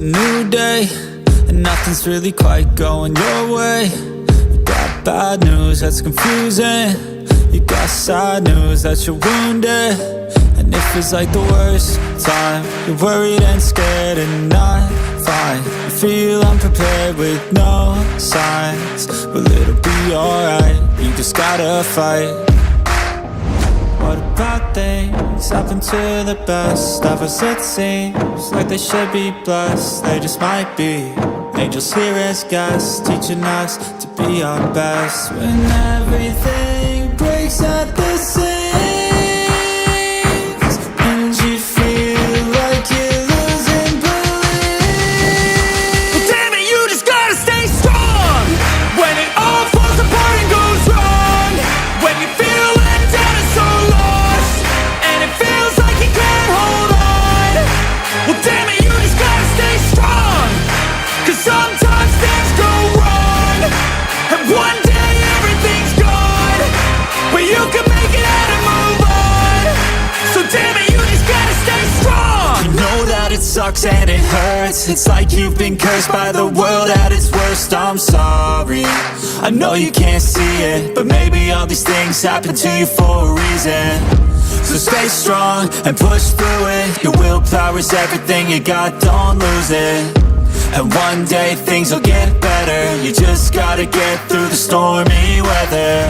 a new day, and nothing's really quite going your way. You got bad news that's confusing, you got sad news that you're wounded. And it feels like the worst time, you're worried and scared and not fine. You feel unprepared with no signs, but it'll be alright, you just gotta fight. What about things happen to the best of us? It seems like they should be blessed, they just might be angels here as guests, teaching us to be our best. When everything breaks at the seams, and you feel like you're losing belief, well, damn it, you just gotta stay strong when it all falls apart and goes wrong. When you feel let down and so lost, and it feels like you can't hold on, well, damn it, you just gotta stay strong. 'Cause sometimes things go wrong, and one day everything's gone, but you can make it out and move on. So damn it, you just gotta stay strong. You know that it sucks and it hurts, it's like you've been cursed by the world at its worst. I'm sorry, I know you can't see it, but maybe all these things happen to you for a reason. So stay strong and push through it, your willpower is everything you got, don't lose it. And one day things will get better, you just gotta get through the stormy weather.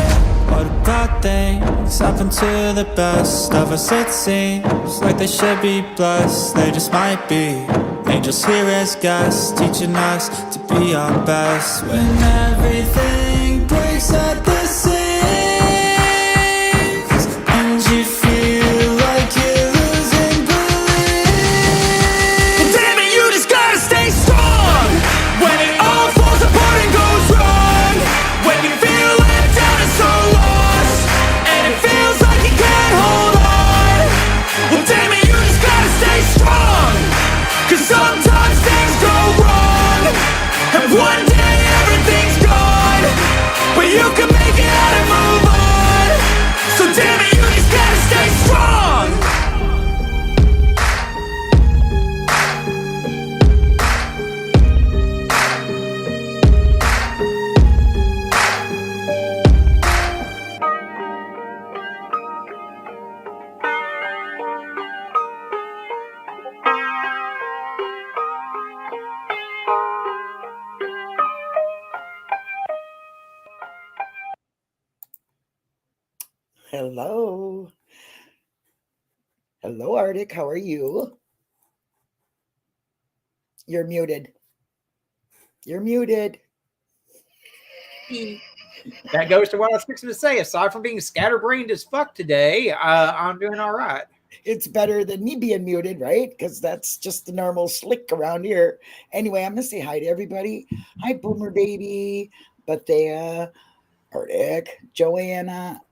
What about things happen to the best of us? It seems like they should be blessed, they just might be angels here as guests, teaching us to be our best. When everything breaks at the seams, and you feel like you're losing belief, well, damn it, you just gotta stay strong when it all falls apart and goes wrong. When you feel let down and so lost, and it feels like you can't hold on, well, damn it, you just gotta stay strong. 'Cause sometimes things go wrong, and one day everything's gone, but you can make it out and move on. So damn it, you just gotta stay strong. Hello. Hello, Arctic. How are you? You're muted. You're muted. That goes to what I was fixing to say. Aside from being scatterbrained as fuck today, I'm doing all right. It's better than me being muted, right? Because that's just the normal slick around here. Anyway, I'm going to say hi to everybody. Hi, Boomer Baby, Bethea, Arctic, Joanna,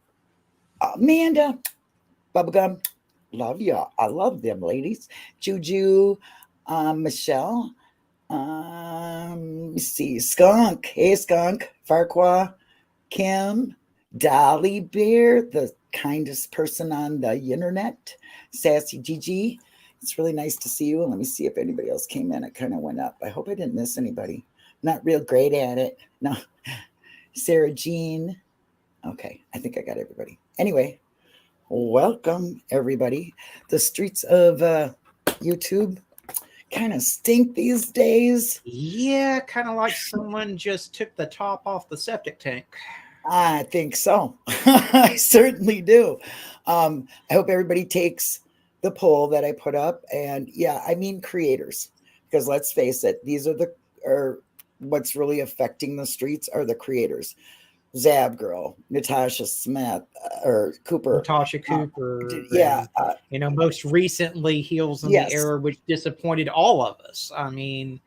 Amanda, Bubblegum. Love y'all. I love them, ladies. Juju, Michelle. Let me see. Skunk. Hey, Skunk. Farquhar. Kim. Dolly Bear, the kindest person on the internet. Sassy Gigi. It's really nice to see you. Let me see if anybody else came in. It kind of went up. I hope I didn't miss anybody. Not real great at it. No. Sarah Jean. Okay. I think I got everybody. Anyway, welcome everybody. The streets of YouTube kind of stink these days. Yeah, kind of like someone just took the top off the septic tank. I think so. I certainly do. I hope everybody takes the poll that I put up. And yeah, I mean creators, because let's face it, these are what's really affecting the streets are the creators. Zab Girl, Natasha Smith, or Cooper. Natasha Cooper. Yeah. Most recently Heels in the Air, which disappointed all of us. I mean,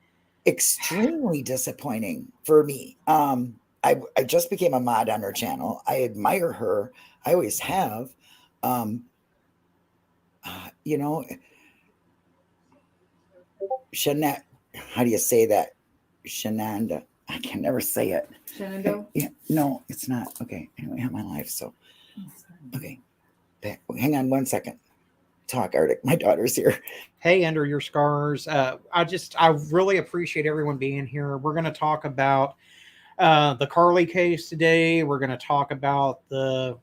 extremely disappointing for me. I just became a mod on her channel. I admire her. I always have. Shanette, how do you say that? Shananda. I can never say it. Shenandoah? Yeah, no, it's not. Okay. Anyway, I have my life. So, okay. Hang on 1 second. talk, Arctic. My daughter's here. Hey, Under Your Scars. I really appreciate everyone being here. We're going to talk about the Carly case today. We're going to talk about the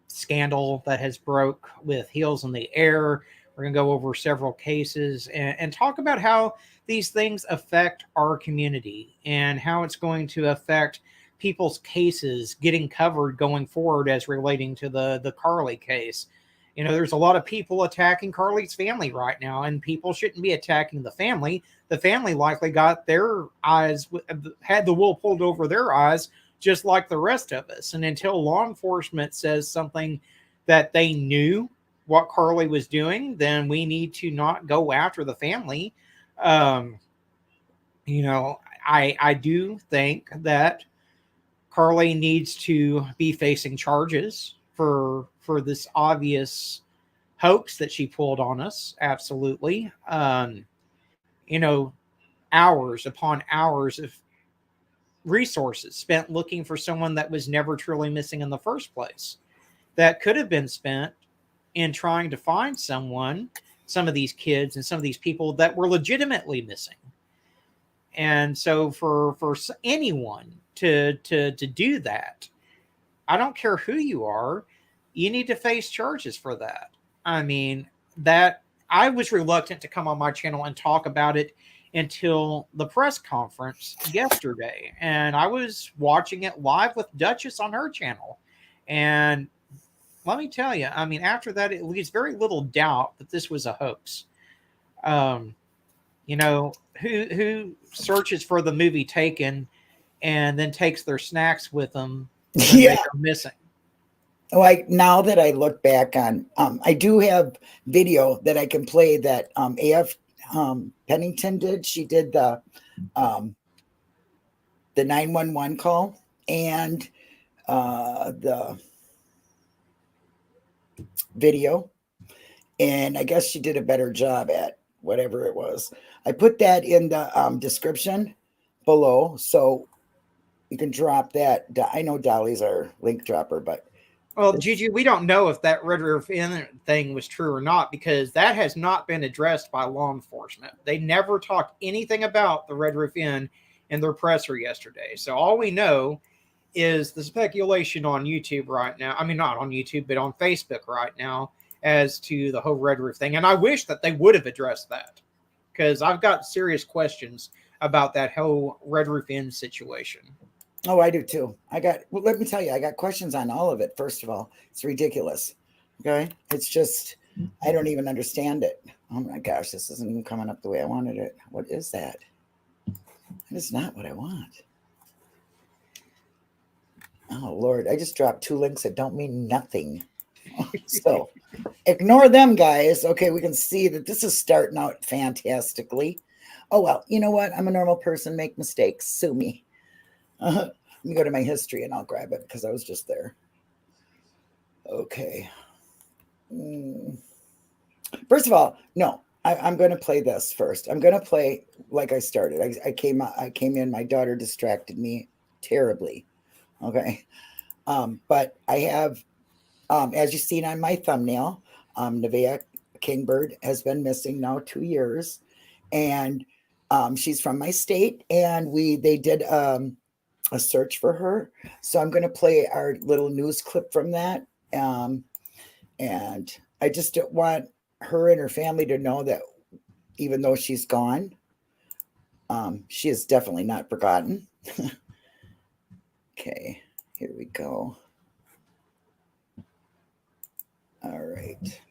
scandal that has broke with Heels in the Air. We're going to go over several cases and talk about how these things affect our community and how it's going to affect people's cases getting covered going forward as relating to the Carly case. You know, there's a lot of people attacking Carly's family right now, and people shouldn't be attacking the family. The family likely got their eyes, had the wool pulled over their eyes, just like the rest of us. And until law enforcement says something that they knew what Carly was doing, then we need to not go after the family. You know, I do think that Carly needs to be facing charges for this obvious hoax that she pulled on us. Absolutely. You know, hours upon hours of resources spent looking for someone that was never truly missing in the first place, that could have been spent in trying to find someone, some of these kids and some of these people that were legitimately missing. And so for anyone to do that, I don't care who you are, you need to face charges for that. I mean, that I was reluctant to come on my channel and talk about it until the press conference yesterday. And I was watching it live with Duchess on her channel. And let me tell you, I mean, after that, it leaves very little doubt that this was a hoax. You know, who searches for the movie Taken and then takes their snacks with them when they're missing? Like, now that I look back on, I do have video that I can play that AF Pennington did. She did the 911 call and the video, and I guess she did a better job at whatever it was. I put that in the description below, so you can drop that. I know Dolly's our link dropper, but well, Gigi, we don't know if that Red Roof Inn thing was true or not, because that has not been addressed by law enforcement. They never talked anything about the Red Roof Inn in their presser yesterday. So all we know is the speculation on YouTube right now. I mean, not on YouTube, but on Facebook right now as to the whole Red Roof thing. And I wish that they would have addressed that, because I've got serious questions about that whole Red Roof Inn situation. Oh, I do too. Well, let me tell you, I got questions on all of it. First of all, it's ridiculous. Okay. It's just, I don't even understand it. Oh my gosh, this isn't even coming up the way I wanted it. What is that? That is not what I want. Oh Lord, I just dropped 2 links that don't mean nothing. So ignore them, guys. Okay, we can see that this is starting out fantastically. Oh, well, you know what? I'm a normal person, make mistakes. Sue me. Let me go to my history and I'll grab it because I was just there. Okay. First of all, no, I'm going to play this first. I'm going to play like I started. I came in, my daughter distracted me terribly. Okay. But I have, as you've seen on my thumbnail, Nevaeh Kingbird has been missing now 2 years, and she's from my state, and they did a search for her. So I'm going to play our little news clip from that. And I just don't want her and her family to know that even though she's gone, she is definitely not forgotten. Okay, here we go. All right.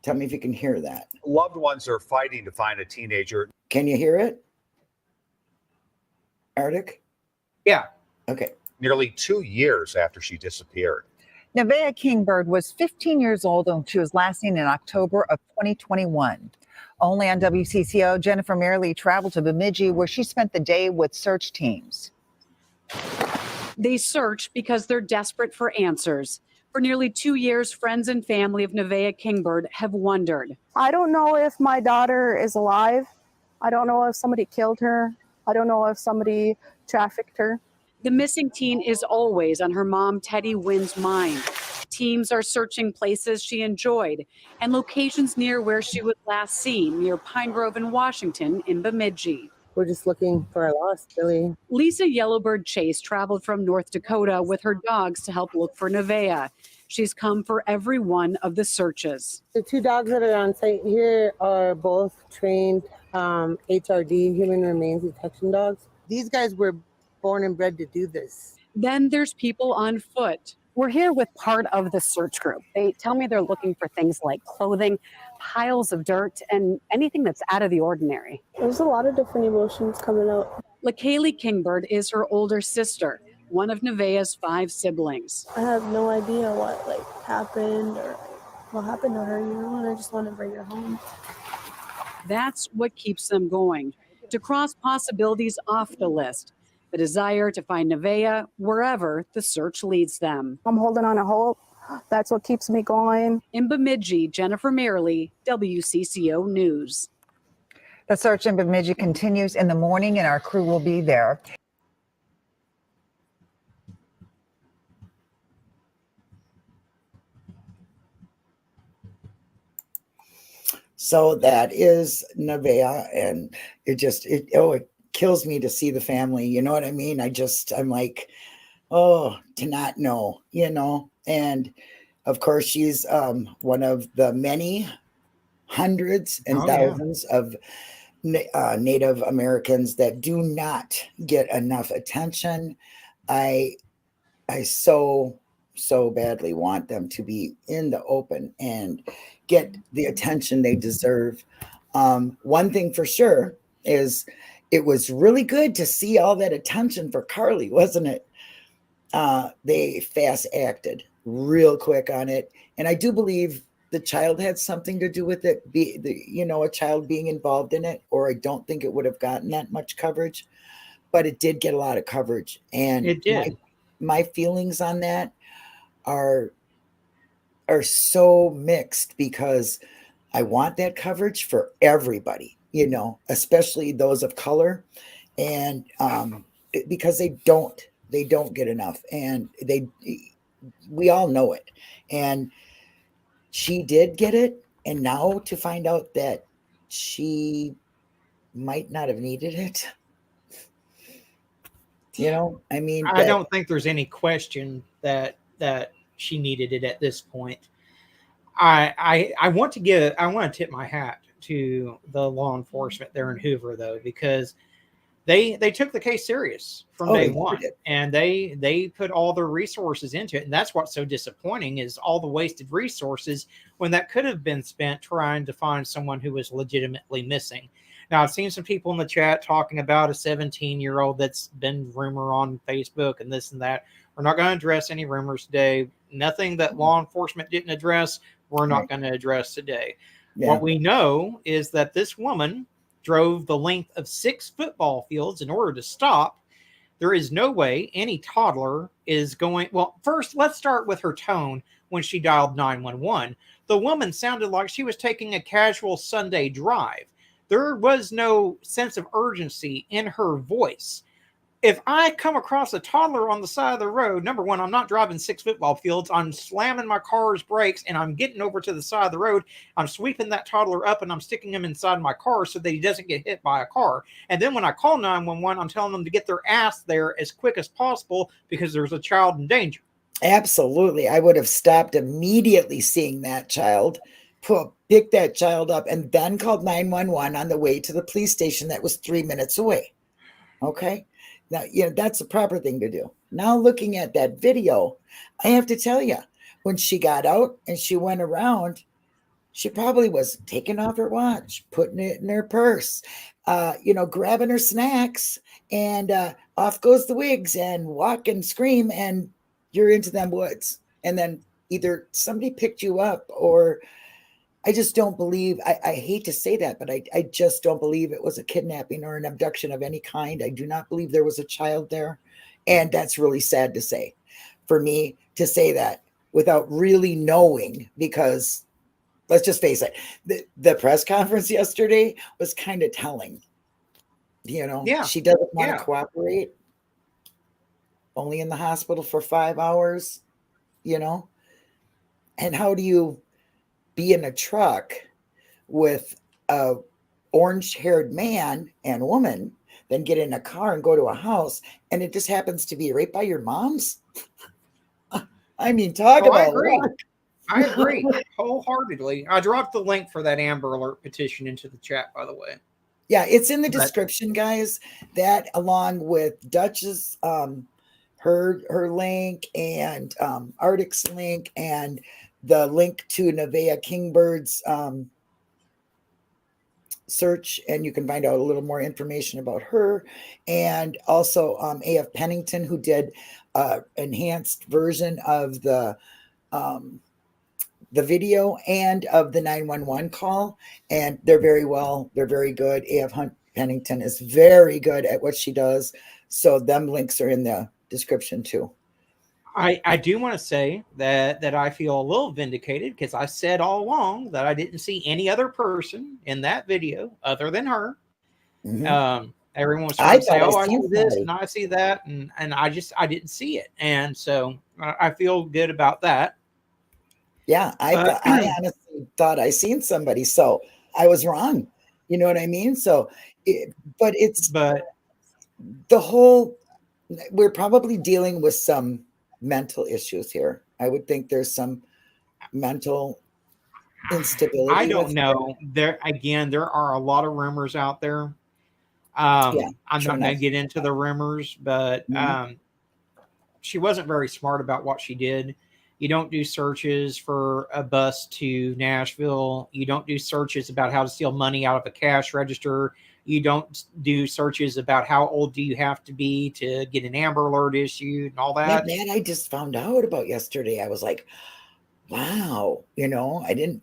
Tell me if you can hear that. Loved ones are fighting to find a teenager. Can you hear it, Arctic? Yeah. Okay. Nearly 2 years after she disappeared. Nevaeh Kingbird was 15 years old when she was last seen in October of 2021. Only on WCCO, Jennifer Merrily traveled to Bemidji, where she spent the day with search teams. They search because they're desperate for answers. For nearly 2 years, friends and family of Nevaeh Kingbird have wondered. I don't know if my daughter is alive. I don't know if somebody killed her. I don't know if somebody trafficked her. The missing teen is always on her mom, Teddy Wynn's mind. Teams are searching places she enjoyed and locations near where she was last seen, near Pine Grove in Washington in Bemidji. We're just looking for our lost, really. Lisa Yellowbird Chase traveled from North Dakota with her dogs to help look for Nevaeh. She's come for every one of the searches. The 2 dogs that are on site here are both trained HRD, human remains detection dogs. These guys were born and bred to do this. Then there's people on foot. We're here with part of the search group. They tell me they're looking for things like clothing, piles of dirt, and anything that's out of the ordinary. There's a lot of different emotions coming out. LaKaylee Kingbird is her older sister, one of Nevaeh's 5 siblings. I have no idea what happened or what happened to her, and I just want to bring her home. That's what keeps them going, to cross possibilities off the list. The desire to find Nevaeh wherever the search leads them. I'm holding on to hope. That's what keeps me going. In Bemidji, Jennifer Merrily, WCCO News. The search in Bemidji continues in the morning, and our crew will be there. So that is Nevaeh, and it kills me to see the family. You know what I mean? I'm like, oh, to not know, and of course she's one of the many hundreds and thousands of Native Americans that do not get enough attention. I so badly want them to be in the open and get the attention they deserve. One thing for sure is it was really good to see all that attention for Carly, wasn't it? They fast acted real quick on it. And I do believe the child had something to do with it, a child being involved in it, or I don't think it would have gotten that much coverage, but it did get a lot of coverage. And It did. My feelings on that are so mixed, because I want that coverage for everybody, especially those of color, and because they don't get enough, and we all know it. And she did get it, and now to find out that she might not have needed it, I don't think there's any question that she needed it at this point. I want to tip my hat to the law enforcement there in Hoover, though, because they took the case serious from day one, and they put all their resources into it. And that's what's so disappointing, is all the wasted resources when that could have been spent trying to find someone who was legitimately missing. Now, I've seen some people in the chat talking about a 17-year-old that's been rumor on Facebook and this and that. We're not going to address any rumors today. Nothing that law enforcement didn't address, we're not going to address today. Yeah. What we know is that this woman drove the length of 6 football fields in order to stop. There is no way any toddler is going. Well, first, let's start with her tone when she dialed 911. The woman sounded like she was taking a casual Sunday drive. There was no sense of urgency in her voice. If I come across a toddler on the side of the road, number one, I'm not driving 6 football fields. I'm slamming my car's brakes and I'm getting over to the side of the road. I'm sweeping that toddler up and I'm sticking him inside my car so that he doesn't get hit by a car. And then when I call 911, I'm telling them to get their ass there as quick as possible because there's a child in danger. Absolutely. I would have stopped immediately seeing that child, pick that child up, and then called 911 on the way to the police station that was 3 minutes away. Okay. Now, that's the proper thing to do. Now, looking at that video, I have to tell you, when she got out and she went around, she probably was taking off her watch, putting it in her purse, grabbing her snacks, and off goes the wigs and walk and scream, and you're into them woods. And then either somebody picked you up, or I just don't believe, I hate to say that, but I just don't believe it was a kidnapping or an abduction of any kind. I do not believe there was a child there. And that's really sad to say, for me to say that without really knowing, because let's just face it, the press conference yesterday was kind of telling, she doesn't want to cooperate, only in the hospital for 5 hours, And how do you be in a truck with a orange-haired man and woman, then get in a car and go to a house, and it just happens to be right by your mom's? I mean, talk Oh, I about agree. luck. I agree wholeheartedly. I dropped the link for that Amber Alert petition into the chat, by the way. Yeah, it's in the But- description, guys. That along with Dutch's her link and Arctic's link and the link to Nevaeh Kingbird's search, and you can find out a little more information about her, and also AF Pennington, who did enhanced version of the video and of the 911 call, and they're very good. AF Pennington is very good at what she does, so them links are in the description too. I do want to say that I feel a little vindicated because I said all along that I didn't see any other person in that video other than her. Mhm. Everyone was trying to say, "Oh, I see seen this somebody. and I see that," and I didn't see it, and so I feel good about that. Yeah, I honestly thought I seen somebody, so I was wrong. You know what I mean? So, but the whole, we're probably dealing with some mental issues here. I would think there's some mental instability. I don't know. There are a lot of rumors out there. I'm not going to get into the rumors, but she wasn't very smart about what she did. You don't do searches for a bus to Nashville. You don't do searches about how to steal money out of a cash register. You don't do searches about how old do you have to be to get an Amber Alert issued and all that. That I just found out about yesterday. I was like, wow, I didn't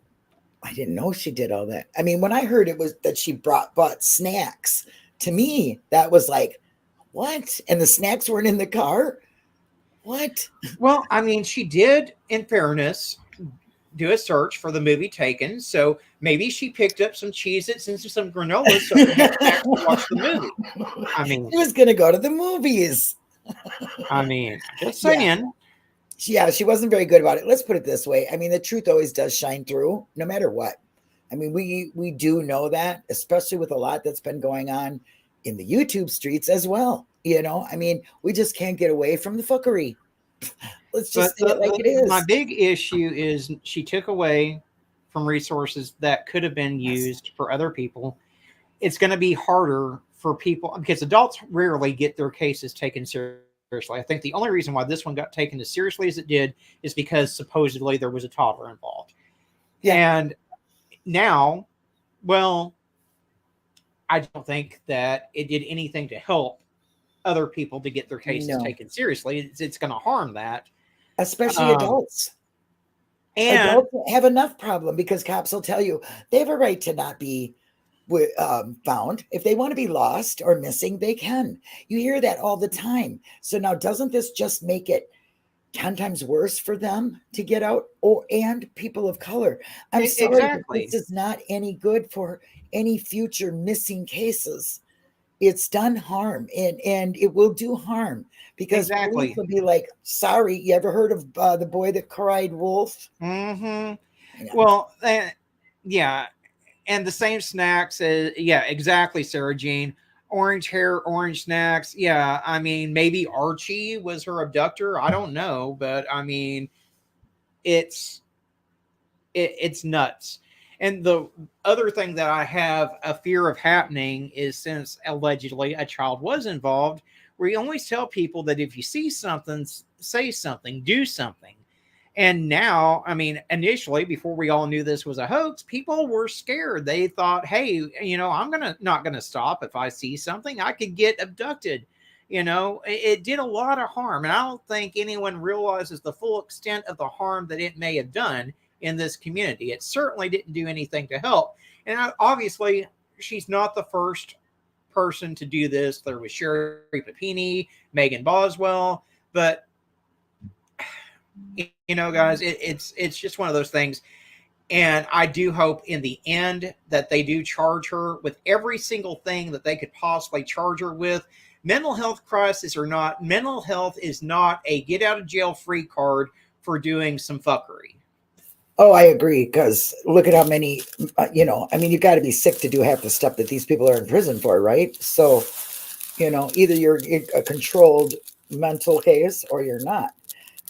know she did all that. I mean, when I heard it was that she bought snacks, to me, that was like, what? And the snacks weren't in the car? What? Well, I mean, she did, in fairness, do a search for the movie Taken. So maybe she picked up some Cheez-Its and some granola so she could actually watch the movie. I mean, she was going to go to the movies. I mean, just saying. Yeah, she wasn't very good about it. Let's put it this way. I mean, the truth always does shine through, no matter what. I mean, we do know that, especially with a lot that's been going on in the YouTube streets as well. I mean, we just can't get away from the fuckery. Let's just say it like it is. My big issue is she took away from resources that could have been used for other people. It's going to be harder for people because adults rarely get their cases taken seriously. I think the only reason why this one got taken as seriously as it did is because supposedly there was a toddler involved. Yeah. And now, well, I don't think that it did anything to help other people to get their cases taken seriously. It's going to harm that. Especially adults. And adults have enough problem because cops will tell you they have a right to not be found. If they want to be lost or missing, they can. You hear that all the time. So now doesn't this just make it 10 times worse for them to get out and people of color? I'm sorry, exactly. This is not any good for any future missing cases. It's done harm and it will do harm because police will be like, sorry, you ever heard of the boy that cried wolf? Mm-hmm. Well, yeah. And the same snacks. Yeah, exactly, Sarah Jean. Orange hair, orange snacks. Yeah, I mean, maybe Archie was her abductor. I don't know. But I mean, it's nuts. And the other thing that I have a fear of happening is since allegedly a child was involved, we always tell people that if you see something, say something, do something. And now, I mean, initially, before we all knew this was a hoax, people were scared. They thought, hey, I'm not going to stop. If I see something, I could get abducted. It did a lot of harm. And I don't think anyone realizes the full extent of the harm that it may have done in this community. It certainly didn't do anything to help. And obviously, she's not the first person to do this. There was Sherry Papini, Megan Boswell, but guys, it's just one of those things. And I do hope in the end that they do charge her with every single thing that they could possibly charge her with. Mental health crisis or not, mental health is not a get out of jail free card for doing some fuckery. Oh, I agree. Because look at how many, I mean, you got to be sick to do half the stuff that these people are in prison for, right? So, either you're in a controlled mental case or you're not.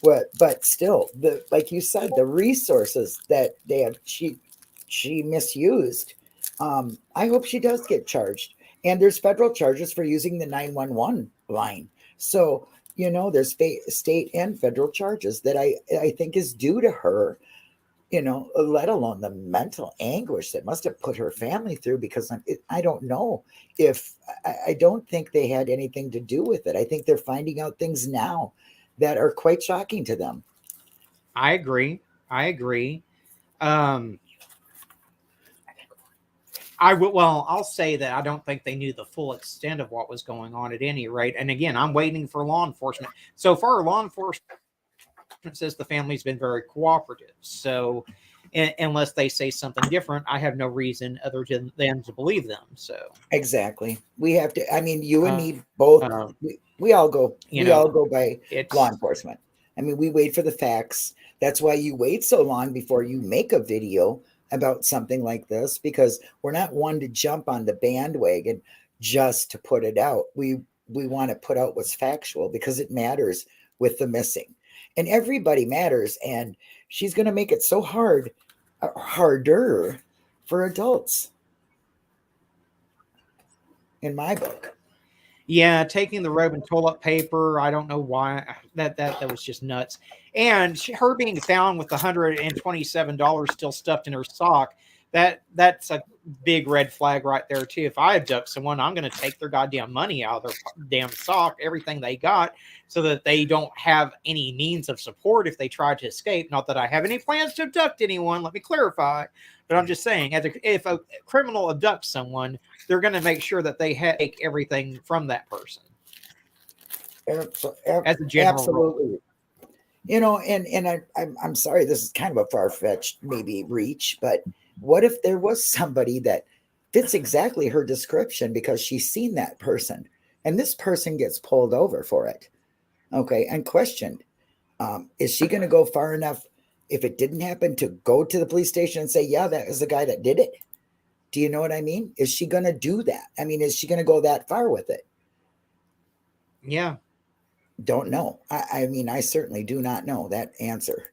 But still, like you said, the resources that they have, she misused. I hope she does get charged. And there's federal charges for using the 911 line. So, there's state and federal charges that I think is due to her, let alone the mental anguish that must have put her family through, because I don't know if I don't think they had anything to do with it. I think they're finding out things now that are quite shocking to them. I agree. Um, I'll say that I don't think they knew the full extent of what was going on at any rate. And again, I'm waiting for law enforcement. So far, law enforcement says the family's been very cooperative. So unless they say something different, I have no reason other than to believe them. So exactly, we have to. I mean, you and me both. We all go. All go by law enforcement. I mean, we wait for the facts. That's why you wait so long before you make a video about something like this, because we're not one to jump on the bandwagon just to put it out. We want to put out what's factual because it matters with the missing, and everybody matters. And she's going to make it so harder for adults, in my book. Yeah, taking the robe and toilet paper. I don't know why that was just nuts. And her being found with $127 still stuffed in her sock. That's a big red flag right there too. If I abduct someone, I'm going to take their goddamn money out of their damn sock, everything they got, so that they don't have any means of support if they try to escape. Not that I have any plans to abduct anyone. Let me clarify. But I'm just saying, if a criminal abducts someone, they're going to make sure that they take everything from that person. As a general Absolutely. rule. And I'm sorry, this is kind of a far-fetched maybe reach, but what if there was somebody that fits exactly her description because she's seen that person, and this person gets pulled over for it, okay, and questioned? Is she going to go far enough, if it didn't happen, to go to the police station and say, yeah, that was the guy that did it? Do you know what I mean? Is she going to do that? I mean, is she going to go that far with it? Yeah. Don't know. I mean, I certainly do not know that answer.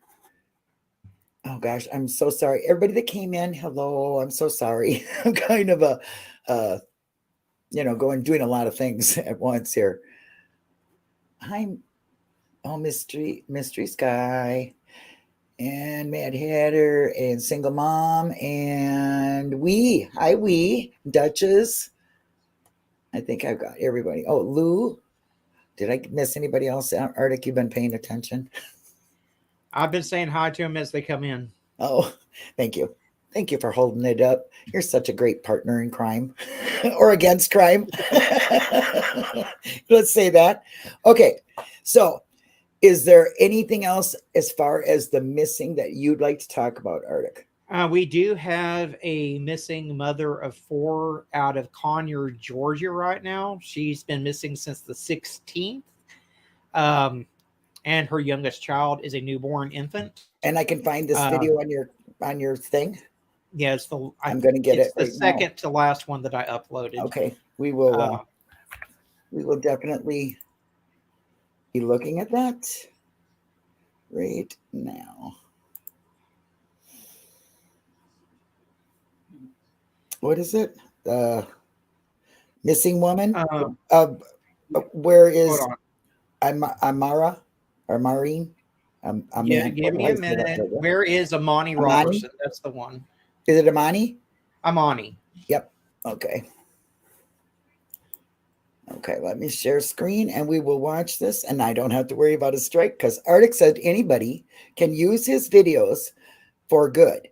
Oh gosh, I'm so sorry. Everybody that came in, hello. I'm so sorry. I'm kind of doing a lot of things at once here. Mystery Sky, and Mad Hatter, and Single Mom, and hi, Duchess. I think I've got everybody. Oh, Lou. Did I miss anybody else? Arctic, you've been paying attention? I've been saying hi to them as they come in. Oh, thank you. Thank you for holding it up. You're such a great partner in crime or against crime. Let's say that. Okay. So is there anything else as far as the missing that you'd like to talk about, Arctic? We do have a missing mother of 4 out of Conyer, Georgia right now. She's been missing since the 16th. And her youngest child is a newborn infant. And I can find this video on your thing? Yeah, I'm going to get it right now. It's the second to last one that I uploaded. Okay. We will definitely be looking at that right now. What is it? Missing woman? Where is Amara or Maureen? Yeah, give me a minute. Where is Amani Robertson? That's the one. Is it Amani? Amani. Yep. Okay. Okay, let me share screen and we will watch this, and I don't have to worry about a strike because Arctic said anybody can use his videos for good.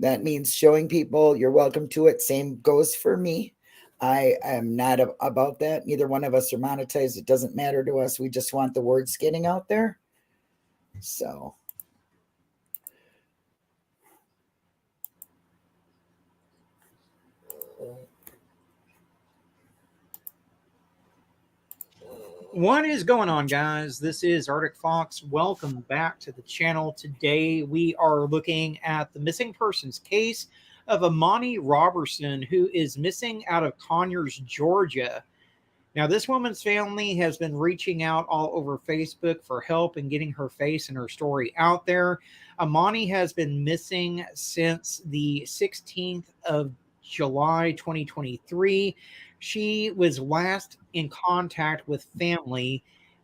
That means showing people you're welcome to it. Same goes for me. I am not about that. Neither one of us are monetized. It doesn't matter to us. We just want the words getting out there. So. What is going on, guys? This is ARCTICFOX. Welcome back to the channel. Today we are looking at the missing persons case of Amani Robertson, who is missing out of Conyers, Georgia. Now, this woman's family has been reaching out all over Facebook for help and getting her face and her story out there. Amani has been missing since the 16th of July 2023. She was last in contact with family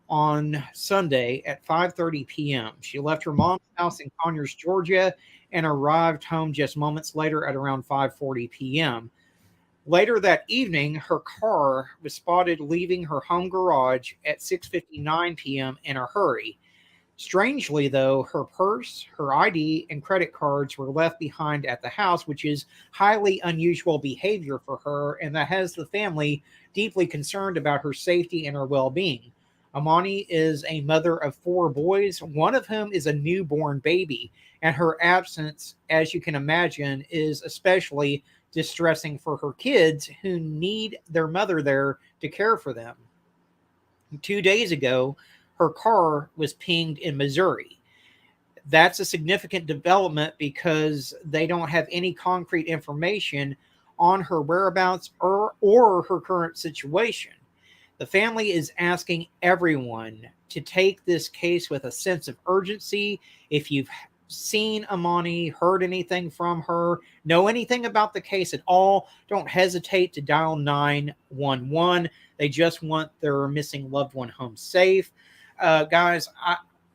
on Sunday at 5:30 p.m. She left her mom's house in Conyers, Georgia, and arrived home just moments later at around 5:40 p.m. Later that evening, her car was spotted leaving her home garage at 6:59 p.m. in a hurry. Strangely, though, her purse, her ID, and credit cards were left behind at the house, which is highly unusual behavior for her, and that has the family deeply concerned about her safety and her well-being. Amani is a mother of 4 boys, one of whom is a newborn baby, and her absence, as you can imagine, is especially distressing for her kids who need their mother there to care for them. 2 days ago, her car was pinged in Missouri. That's a significant development because they don't have any concrete information on her whereabouts or her current situation. The family is asking everyone to take this case with a sense of urgency. If you've seen Amani, heard anything from her, know anything about the case at all, don't hesitate to dial 911. They just want their missing loved one home safe. Guys,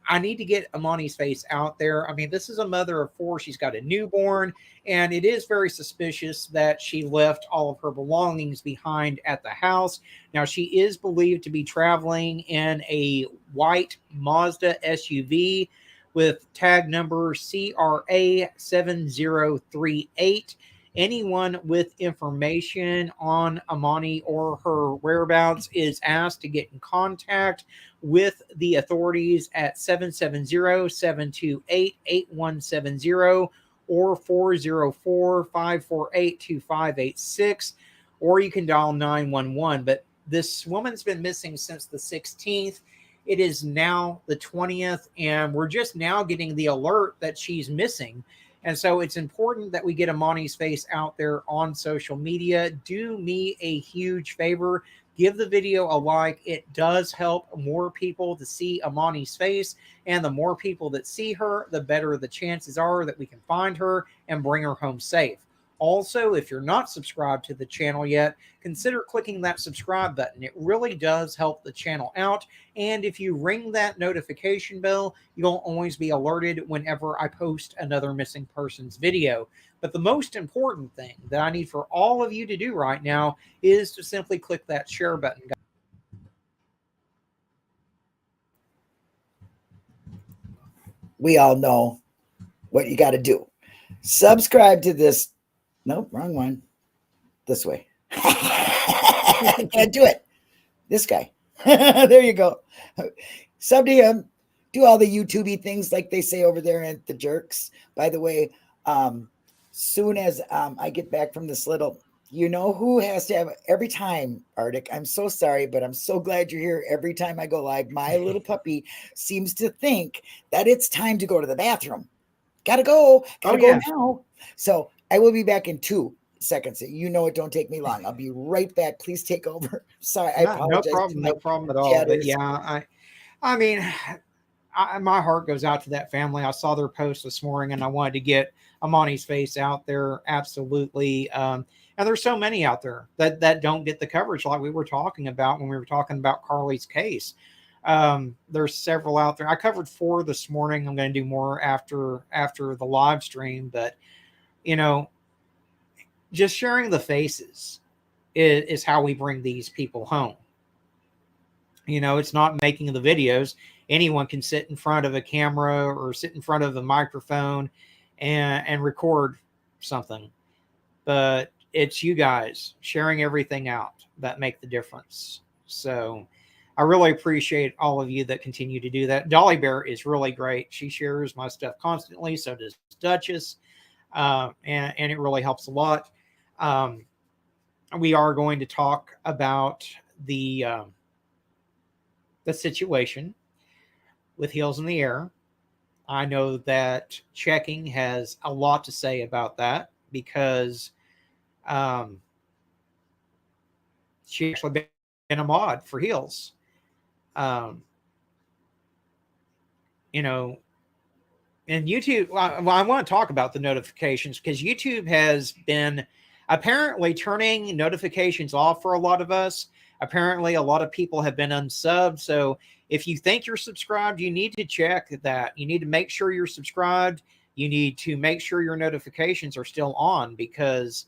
I need to get Amani's face out there. I mean, this is a mother of 4. She's got a newborn, and it is very suspicious that she left all of her belongings behind at the house. Now, she is believed to be traveling in a white Mazda SUV with tag number CRA 7038. Anyone with information on Amani or her whereabouts is asked to get in contact with the authorities at 770-728-8170 or 404-548-2586, or you can dial 911. But this woman's been missing since the 16th. It is now the 20th, and we're just now getting the alert that she's missing. And so it's important that we get Amani's face out there on social media. Do me a huge favor. Give the video a like. It does help more people to see Amani's face. And the more people that see her, the better the chances are that we can find her and bring her home safe. Also, if you're not subscribed to the channel yet, consider clicking that subscribe button. It really does help the channel out. And if you ring that notification bell, you'll always be alerted whenever I post another missing persons video. But the most important thing that I need for all of you to do right now is to simply click that share button. We all know what you got to do. Subscribe to this. Nope, wrong one. This way. I can't do it. This guy. There you go. Sub to him. Do all the YouTubey things like they say over there at the Jerks. By the way, soon as I get back from this little, you know who has to have every time, Arctic. I'm so sorry, but I'm so glad you're here every time I go live. My little puppy seems to think that it's time to go to the bathroom. Gotta go. Gotta go now. So I will be back in 2 seconds. You know it. Don't take me long. I'll be right back. Please take over. Sorry, I apologize. No problem at all. But yeah, I mean, my heart goes out to that family. I saw their post this morning, and I wanted to get Amani's face out there. Absolutely. And there's so many out there that don't get the coverage like we were talking about when we were talking about Carly's case. There's several out there. I covered 4 this morning. I'm going to do more after the live stream, but you know, just sharing the faces is how we bring these people home. You know, it's not making the videos. Anyone can sit in front of a camera or sit in front of a microphone and record something, but it's you guys sharing everything out that make the difference. So I really appreciate all of you that continue to do that. Dolly Bear is really great. She shares my stuff constantly. So does Duchess. And it really helps a lot. We are going to talk about the the situation with Heels in the Air. I know that Checking has a lot to say about that because she actually been a mod for Heels. You know, and YouTube, well, I want to talk about the notifications because YouTube has been apparently turning notifications off for a lot of us. Apparently, a lot of people have been unsubbed. So if you think you're subscribed, you need to check that. You need to make sure you're subscribed. You need to make sure your notifications are still on because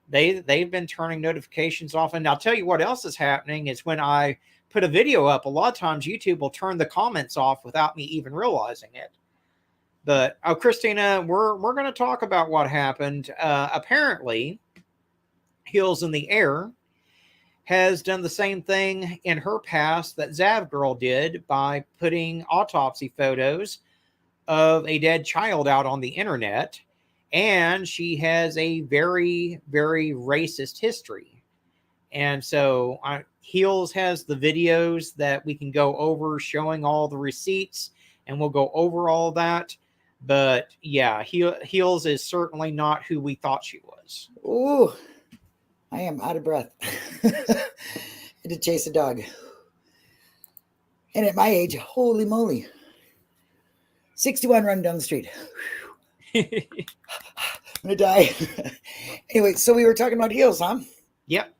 they've been turning notifications off. And I'll tell you what else is happening is when I put a video up, a lot of times YouTube will turn the comments off without me even realizing it. But Christina, we're going to talk about what happened. Apparently, Heels in the Air has done the same thing in her past that Zav Girl did by putting autopsy photos of a dead child out on the internet. And she has a very, very racist history. And so Heels has the videos that we can go over showing all the receipts, and we'll go over all that. But yeah, Heels is certainly not who we thought she was. Ooh, I am out of breath. I had to chase a dog. And at my age, holy moly. 61 running down the street. I'm going to die. Anyway, so we were talking about Heels, huh? Yep.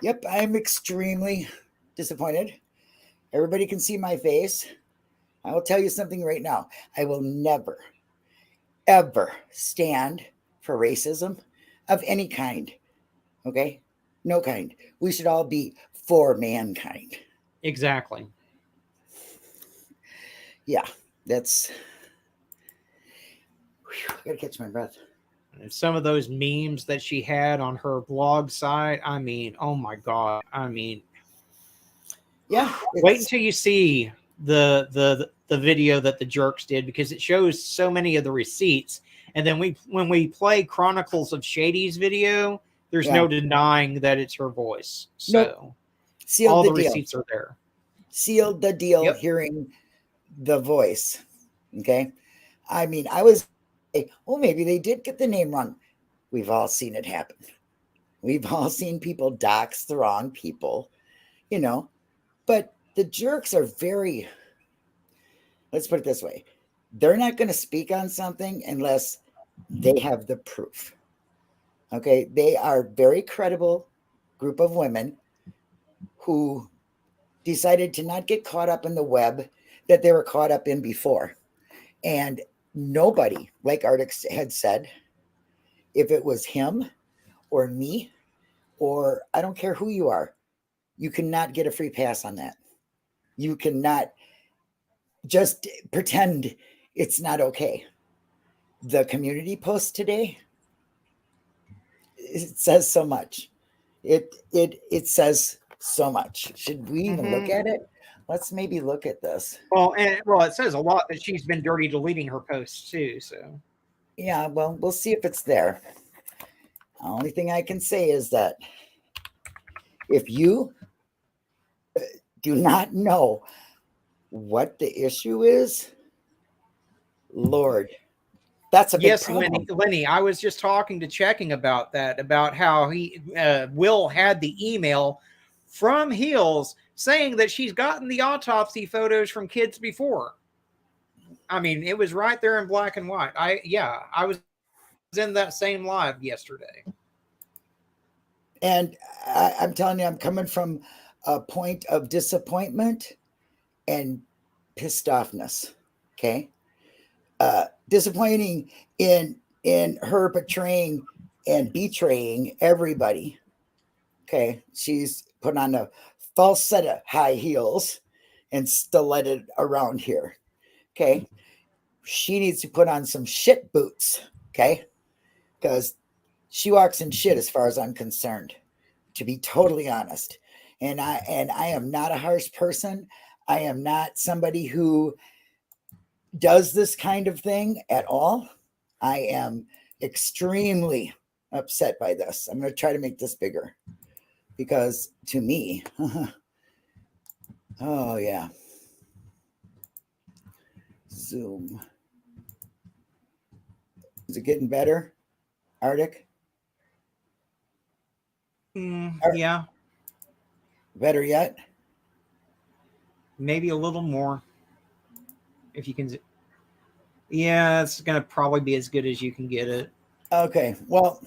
Yep, I'm extremely disappointed. Everybody can see my face. I will tell you something right now. I will never, ever stand for racism of any kind. Okay? No kind. We should all be for mankind. Exactly. Yeah, that's... Whew, I gotta catch my breath. And some of those memes that she had on her blog site, I mean, oh my God. I mean, yeah. Wait until you see the video that the jerks did because it shows so many of the receipts. And then when we play Chronicles of Shady's video, there's no denying that it's her voice. So Sealed all the the deal. receipts are there. Sealed the deal. Yep. Hearing the voice. Okay. I mean, I was, well, maybe they did get the name wrong. We've all seen it happen. We've all seen people dox the wrong people, you know, but the jerks are very, let's put it this way. They're not going to speak on something unless they have the proof. Okay. They are very credible group of women who decided to not get caught up in the web that they were caught up in before. And nobody, like Arctic had said, if it was him or me, or I don't care who you are, you cannot get a free pass on that. You cannot just pretend it's not okay. The community post today, it says so much. It says so much. Should we even look at it? Let's maybe look at this. Well, it says a lot that she's been dirty deleting her posts too. So yeah, well, we'll see if it's there. The only thing I can say is that if you do not know what the issue is, Lord, that's a big problem. Lenny, I was just talking to Checking about that, about how Will had the email from Heels saying that she's gotten the autopsy photos from kids before. I mean, it was right there in black and white. I was in that same live yesterday. And I'm telling you, I'm coming from a point of disappointment and pissed offness. Okay. Disappointing in her betraying and betraying everybody. Okay. She's put on a false set of high heels and stiletted around here. Okay. She needs to put on some shit boots. Okay. Because she walks in shit as far as I'm concerned, to be totally honest. And I am not a harsh person. I am not somebody who does this kind of thing at all. I am extremely upset by this. I'm going to try to make this bigger because to me, Oh, yeah. Zoom. Is it getting better, Arctic? Yeah, Better yet? maybe a little more. If you can. Yeah, it's going to probably be as good as you can get it. Okay. Well,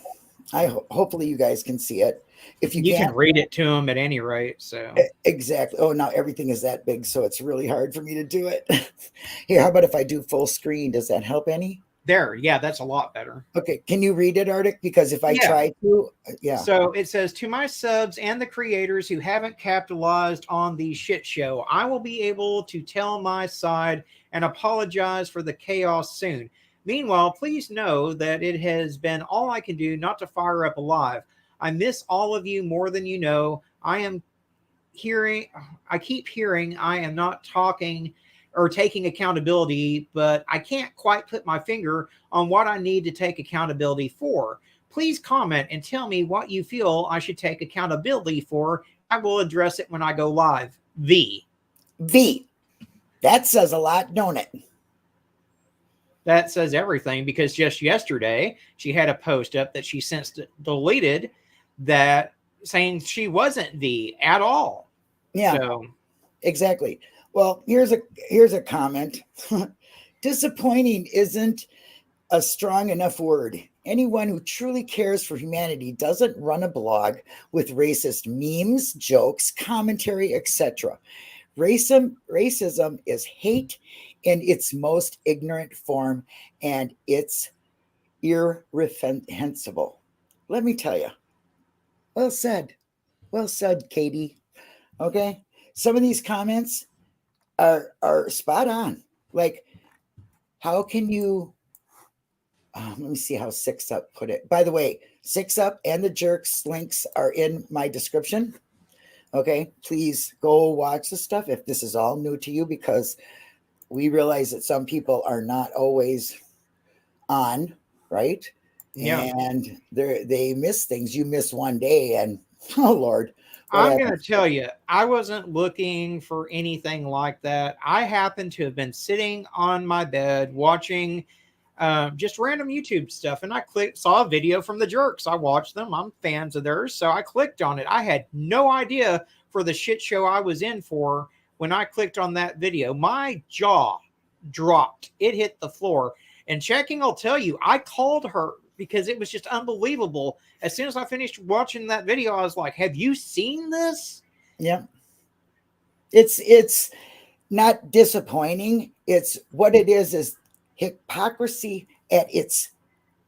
hopefully you guys can see it. If you You can't, can read it to them at any rate. So exactly. Oh, now everything is that big, so it's really hard for me to do it. Here, how about if I do full screen? Does that help any? there, yeah, that's a lot better. Okay. Can you read it, Arctic? Because if I Yeah. try to, yeah. So it says, to my subs and the creators who haven't capitalized on the shit show, I will be able to tell my side and apologize for the chaos soon. Meanwhile, please know that it has been all I can do not to fire up a live. I miss all of you more than you know. I keep hearing I am not talking or taking accountability, but I can't quite put my finger on what I need to take accountability for. Please comment and tell me what you feel I should take accountability for. I will address it when I go live. V. That says a lot, don't it? That says everything, because just yesterday she had a post up that she since deleted that saying she wasn't V at all. Yeah, So, exactly. Well, here's a comment. Disappointing isn't a strong enough word. Anyone who truly cares for humanity doesn't run a blog with racist memes, jokes, commentary, etc. Racism is hate in its most ignorant form, and it's irreprehensible. Let me tell you. Well said. Well said, Katie. Okay. Some of these comments are spot on. Like, how can you let me see how Six Up put it. By the way, Six Up and the Jerks links are in my description. Okay, please go watch the stuff if this is all new to you, because we realize that some people are not always on, right? yeah. And they miss things. You miss one day, and oh Lord, I'm going to tell you, I wasn't looking for anything like that. I happened to have been sitting on my bed watching just random YouTube stuff, and I saw a video from the Jerks. I watched them. I'm fans of theirs, so I clicked on it. I had no idea for the shit show I was in for when I clicked on that video. My jaw dropped. It hit the floor. And Checking will tell you, I called her because it was just unbelievable. As soon as I finished watching that video, I was like, have you seen this? Yeah. It's not disappointing. It's what it is hypocrisy at its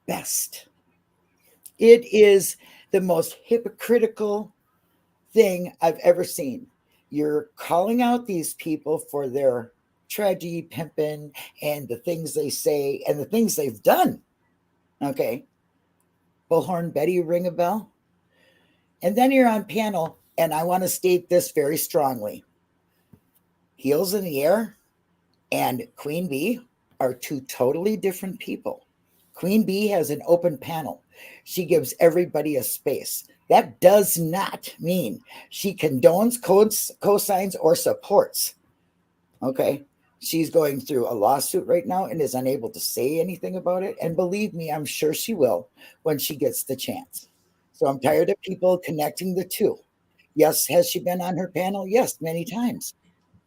best. It is the most hypocritical thing I've ever seen. You're calling out these people for their tragedy pimping and the things they say and the things they've done. Okay. Bullhorn Betty, ring a bell? And then you're on panel, and I want to state this very strongly. Heels in the Air and Queen Bee are two totally different people. Queen Bee has an open panel. She gives everybody a space. That does not mean she condones, cosigns, or supports. Okay. She's going through a lawsuit right now and is unable to say anything about it. And believe me, I'm sure she will when she gets the chance. So I'm tired of people connecting the two. Yes, has she been on her panel? Yes, many times.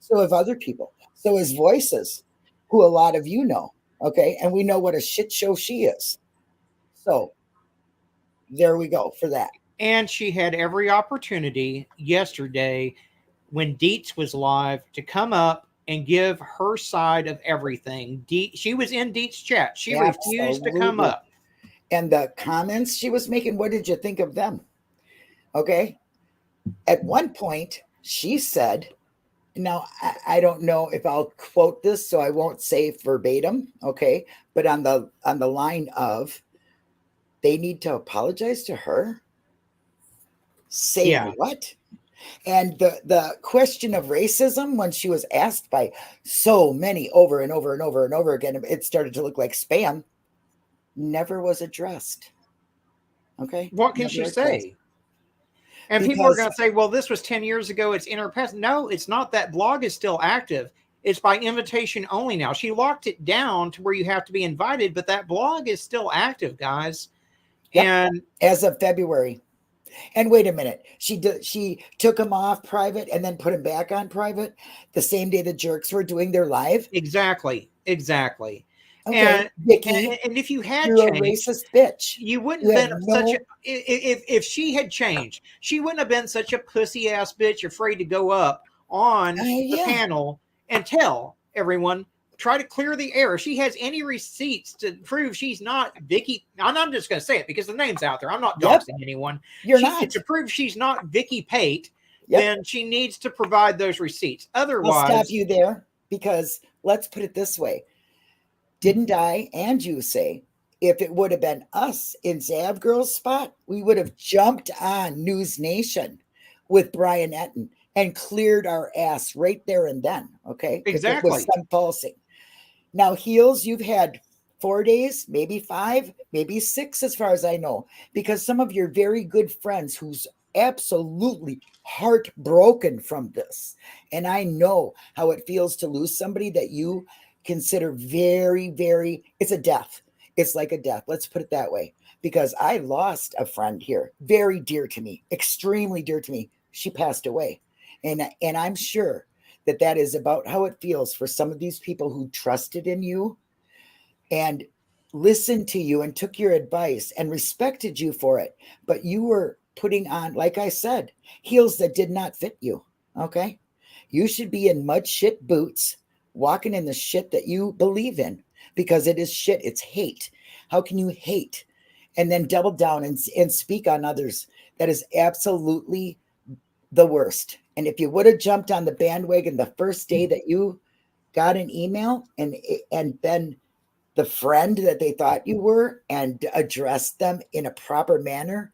So have other people. So has Voices, who a lot of you know. Okay. And we know what a shit show she is. So there we go for that. And she had every opportunity yesterday when Dietz was live to come up and give her side of everything. She was in Dietz chat. She refused to come up. And the comments she was making, what did you think of them? Okay. At one point, she said, now I don't know if I'll quote this, so I won't say verbatim. Okay. But on the line of, they need to apologize to her. Say what? And the question of racism, when she was asked by so many over and over and over and over again, it started to look like spam, never was addressed. Okay. What can she say? And people are because going to say, well, this was 10 years ago. It's in her past. No, it's not. That blog is still active. It's by invitation only now. She locked it down to where you have to be invited, but that blog is still active, guys. Yep. And as of February. And wait a minute, she took him off private and then put him back on private the same day the jerks were doing their live. exactly. Okay, And, Vicky, and if you had you're changed, a racist bitch. you wouldn't You have have been no. such a, if she had changed, she wouldn't have been such a pussy ass bitch afraid to go up on the Yeah. panel and tell everyone, try to clear the air. If she has any receipts to prove she's not Vicky, I'm just going to say it because the name's out there. I'm not Yep. doxing anyone. You're not. To prove she's not Vicky Pate, Yep. then she needs to provide those receipts. I'll Otherwise, stop you there because let's put it this way. Didn't I and you say if it would have been us in Zav Girl's spot, we would have jumped on News Nation with Brian Etten and cleared our ass right there and then. Okay. Exactly. It was some falsing. Now, Heels, you've had 4 days, maybe 5, maybe 6, as far as I know, because some of your very good friends who's absolutely heartbroken from this. And I know how it feels to lose somebody that you consider very, very, it's a death. It's like a death. Let's put it that way. Because I lost a friend here, very dear to me, extremely dear to me. She passed away. And I'm sure that is about how it feels for some of these people who trusted in you and listened to you and took your advice and respected you for it. But you were putting on, like I said, heels that did not fit you. Okay. You should be in mud shit boots, walking in the shit that you believe in, because it is shit. It's hate. How can you hate and then double down and speak on others? That is absolutely the worst. And if you would have jumped on the bandwagon the first day that you got an email and been the friend that they thought you were and addressed them in a proper manner,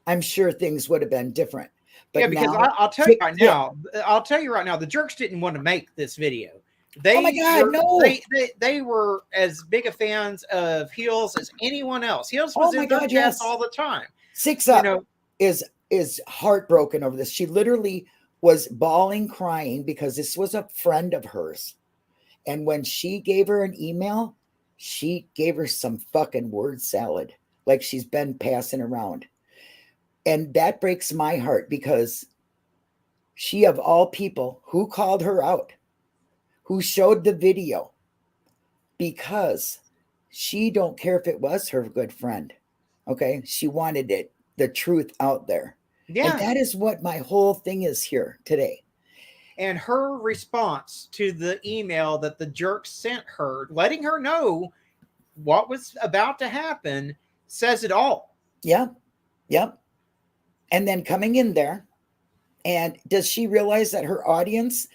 I'm sure things would have been different. But yeah, because now, I'll tell you right now, the jerks didn't want to make this video. Oh my God, no. They were as big a fans of Heels as anyone else. Heels was in their chest all the time. Six Up is heartbroken over this. She literally was bawling, crying because this was a friend of hers. And when she gave her an email, she gave her some fucking word salad like she's been passing around. And that breaks my heart because she, of all people, who called her out, who showed the video, because she don't care if it was her good friend. Okay. She wanted the truth out there. Yeah. And that is what my whole thing is here today. And her response to the email that the jerk sent her, letting her know what was about to happen, says it all. Yeah. Yep. And then coming in there, and does she realize that her audience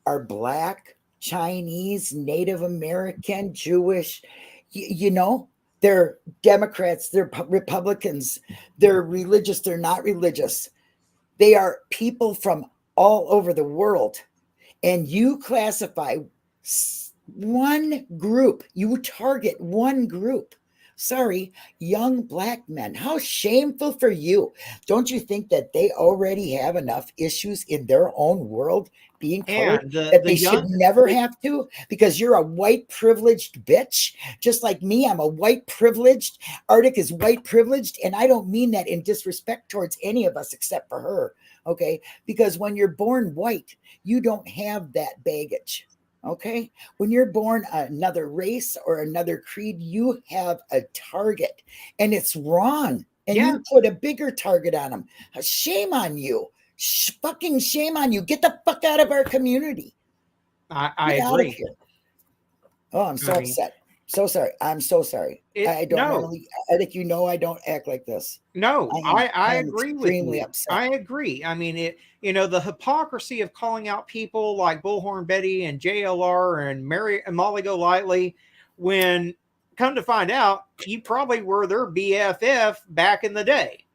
are Black, Chinese, Native American, Jewish, they're Democrats, they're Republicans, they're religious, they're not religious. They are people from all over the world. And you classify one group, you target one group. Sorry, young Black men. How shameful for you. Don't you think that they already have enough issues in their own world being colored that they should never have to? Because you're a white privileged bitch. Just like me, I'm a white privileged. Arctic is white privileged. And I don't mean that in disrespect towards any of us except for her. Okay? Because when you're born white, you don't have that baggage. Okay. When you're born another race or another creed, you have a target and it's wrong. And you put a bigger target on them. Shame on you. Fucking shame on you. Get the fuck out of our community. I agree. Oh, I'm so upset. So sorry. I'm so sorry. I don't normally, I think I don't act like this. No, I agree with you. Upset. I agree. I mean, the hypocrisy of calling out people like Bullhorn Betty and JLR and Molly Golightly, when come to find out, you probably were their BFF back in the day.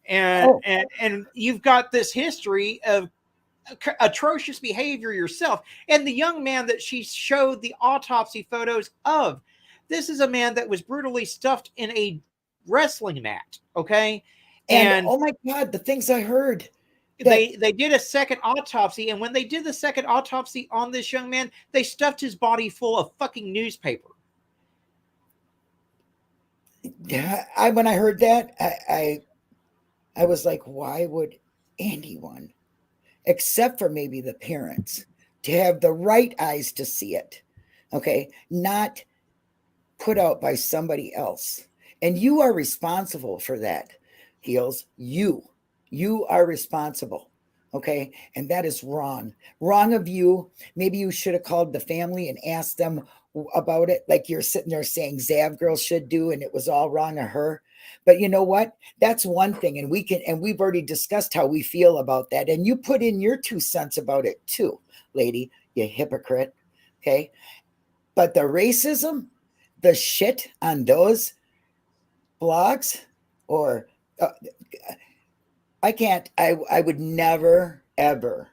And you've got this history of atrocious behavior yourself. And the young man that she showed the autopsy photos of, this is a man that was brutally stuffed in a wrestling mat. Okay. And oh my God, the things I heard. They did a second autopsy, and when they did the second autopsy on this young man, they stuffed his body full of fucking newspaper. Yeah, when I heard that, I was like, why would anyone, except for maybe the parents, to have the right eyes to see it, okay, not put out by somebody else. And you are responsible for that, Heels. You are responsible. Okay. And that is wrong. Wrong of you. Maybe you should have called the family and asked them about it, like you're sitting there saying Zav girl should do, and it was all wrong of her. But you know what? That's one thing. And we've already discussed how we feel about that. And you put in your 2 cents about it too, lady, you hypocrite. Okay. But the racism, the shit on those blogs, or I would never, ever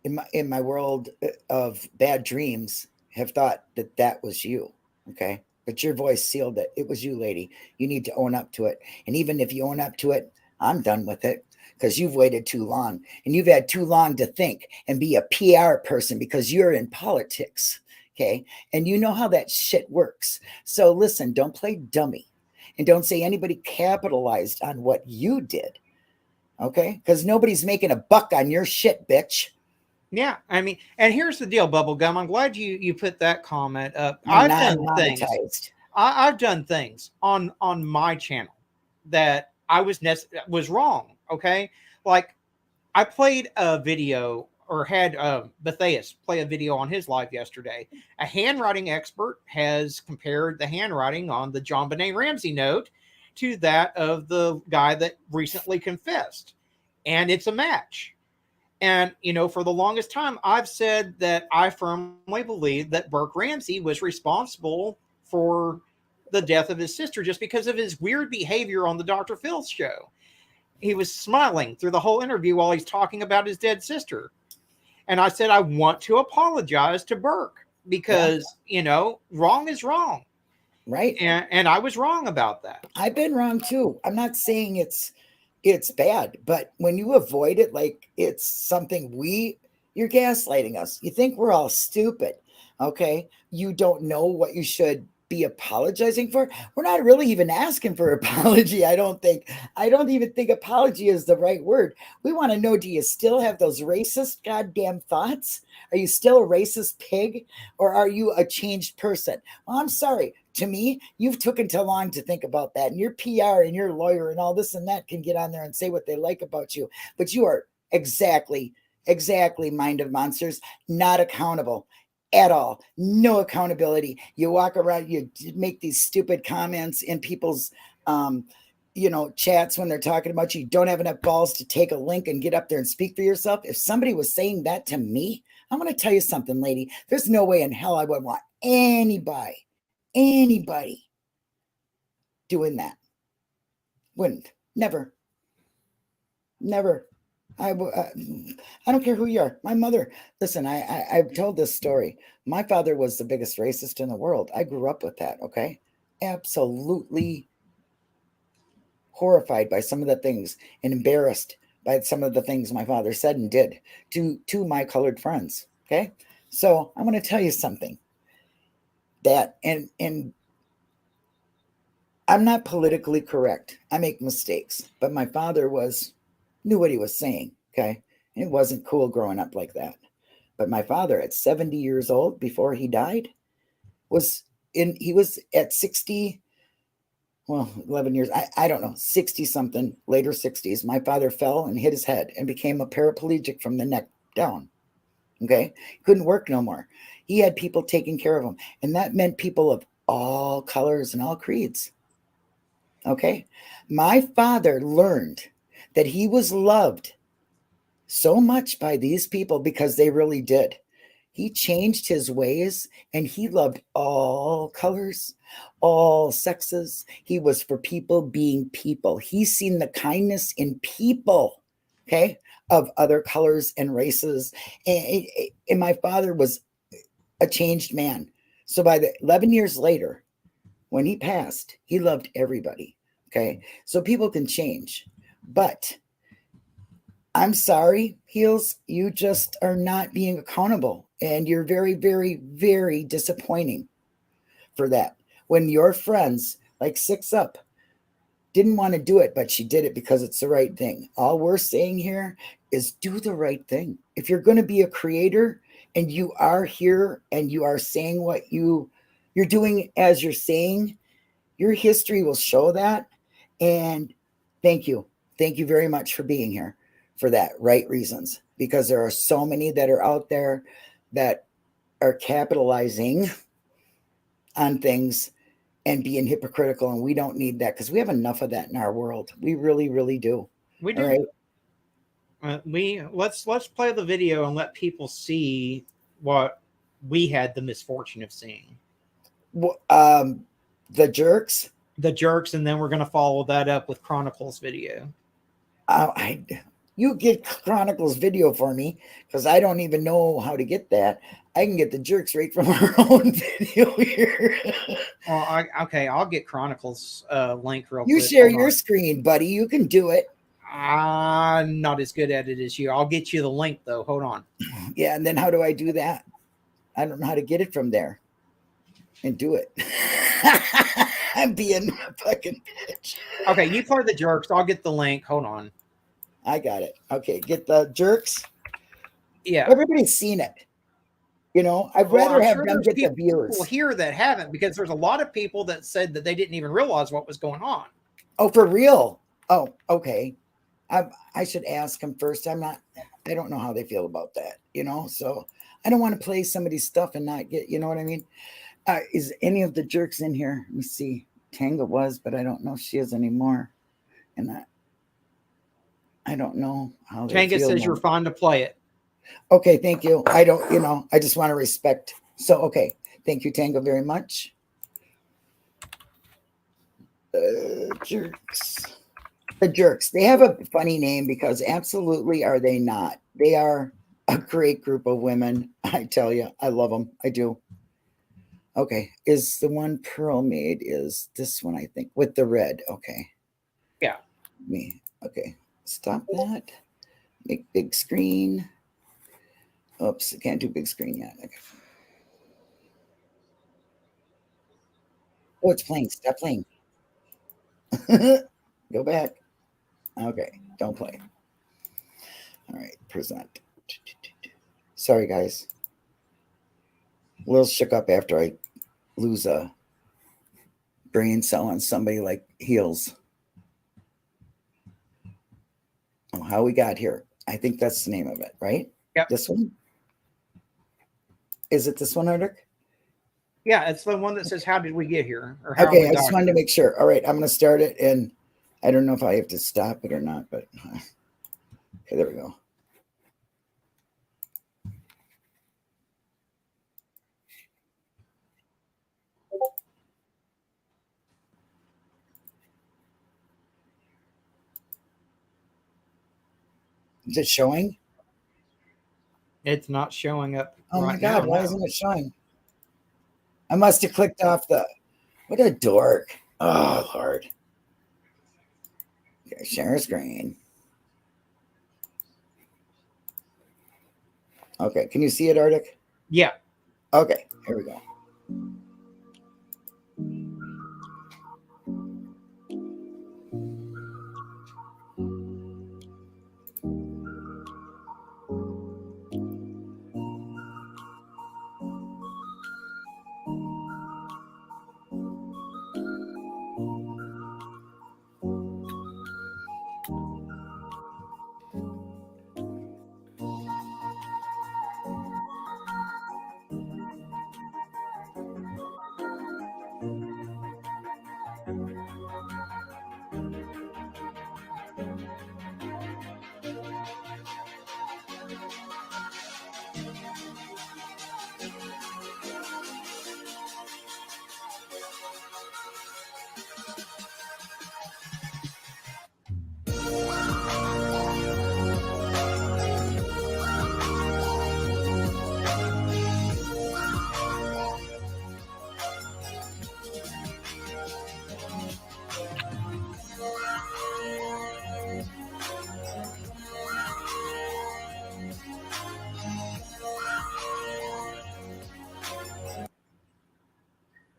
in my world of bad dreams have thought that was you. Okay. But your voice sealed it. It was you, lady. You need to own up to it. And even if you own up to it, I'm done with it, because you've waited too long, and you've had too long to think and be a PR person, because you're in politics. Okay. And you know how that shit works. So listen, don't play dummy, and don't say anybody capitalized on what you did. Okay. Because nobody's making a buck on your shit, bitch. Yeah. I mean, and here's the deal, Bubblegum. I'm glad you put that comment up. I'm I've done things. monetized. I've done things on my channel that I was wrong. Okay. Like, I played a video, or had Matthias play a video on his live yesterday. A handwriting expert has compared the handwriting on the John Benet Ramsey note to that of the guy that recently confessed. And it's a match. And, you know, for the longest time, I've said that I firmly believe that Burke Ramsey was responsible for the death of his sister, just because of his weird behavior on the Dr. Phil show. He was smiling through the whole interview while he's talking about his dead sister. And I said, I want to apologize to Burke, because, you know, wrong is wrong. Right. And I was wrong about that. I've been wrong too. I'm not saying it's bad, but when you avoid it like it's something you're gaslighting us. You think we're all stupid. Okay. You don't know what you should be apologizing for. We're not really even asking for apology. I don't even think apology is the right word. We want to know, do you still have those racist goddamn thoughts? Are you still a racist pig, or are you a changed person? Well, I'm sorry. To me, you've taken too long to think about that. And your PR and your lawyer and all this and that can get on there and say what they like about you. But you are exactly mind of monsters, not accountable at all. No accountability. You walk around, you make these stupid comments in people's chats when they're talking about you. You don't have enough balls to take a link and get up there and speak for yourself. If somebody was saying that to me, I'm going to tell you something, lady. There's no way in hell I would want anybody doing that. Wouldn't. Never. I don't care who you are. My mother, listen, I've told this story. My father was the biggest racist in the world. I grew up with that. Okay. Absolutely horrified by some of the things, and embarrassed by some of the things my father said and did to my colored friends. Okay. So I'm going to tell you something that, and I'm not politically correct. I make mistakes, but my father knew what he was saying. Okay. And it wasn't cool growing up like that. But my father, at 70 years old before he died, he was at 60, 11 years, I don't know, 60 something, later 60s. My father fell and hit his head and became a paraplegic from the neck down. Okay. Couldn't work no more. He had people taking care of him. And that meant people of all colors and all creeds. Okay. My father learned that he was loved so much by these people, because they really did. He changed his ways, and he loved all colors, all sexes. He was for people being people. He's seen the kindness in people, okay, of other colors and races. And my father was a changed man. So by the 11 years later, when he passed, he loved everybody. Okay. So people can change. But I'm sorry, Heels, you just are not being accountable. And you're very, very, very disappointing for that. When your friends, like Six Up, didn't want to do it, but she did it because it's the right thing. All we're saying here is do the right thing. If you're going to be a creator and you are here and you are saying what you're doing as you're saying, your history will show that. And thank you. Thank you very much for being here for that right reasons, because there are so many that are out there that are capitalizing on things and being hypocritical, and we don't need that because we have enough of that in our world. We really, really do. We do. All right? Let's play the video and let people see what we had the misfortune of seeing. The jerks, and then we're going to follow that up with Chronicles video. You get Chronicles video for me because I don't even know how to get that. I can get the jerks right from our own video here. Well, okay, I'll get Chronicles link real quick. You share your screen, buddy. You can do it. I'm not as good at it as you. I'll get you the link though. Hold on. Yeah, and then how do I do that? I don't know how to get it from there and do it. I'm being a fucking bitch. Okay, you play the jerks. I'll get the link. Hold on. I got it. Okay, get the jerks. Yeah. Everybody's seen it. You know, I'd rather have them get the views. People here that haven't, because there's a lot of people that said that they didn't even realize what was going on. Oh, for real? Oh, okay. I should ask them first. I don't know how they feel about that, you know? So I don't want to play somebody's stuff and not get, you know what I mean? Is any of the jerks in here? Let me see. Tanga was, but I don't know if she is anymore. And I don't know how they Tanga feel says now. you're fine to play it. Okay, thank you. I don't, you know, I just want to respect. So, okay. Thank you, Tango, very much. Jerks. The jerks. They have a funny name because absolutely are they not. They are a great group of women. I tell you, I love them. I do. Okay. Is the one Pearl made is this one, I think, with the red. Okay. Yeah. Me. Okay. Stop that. Make big screen. Oops, I can't do big screen yet. Okay. Oh, it's playing. Stop playing. Go back. Okay, don't play. All right, present. Sorry, guys. A little shook up after I lose a brain cell on somebody like Heels. Oh, how we got here. I think that's the name of it, right? Yep. This one? Is it this one, Arctic? Yeah, it's the one that says, how did we get here? Or how Okay, I just wanted to make sure. All right, I'm going to start it, and I don't know if I have to stop it or not, but okay, there we go. Is it showing? It's not showing up. Oh right my God, now, why no. isn't it showing? I must have clicked off the, what a dork. Oh, Lord. Okay, share screen. Okay, can you see it, Arctic? Yeah. Okay, here we go.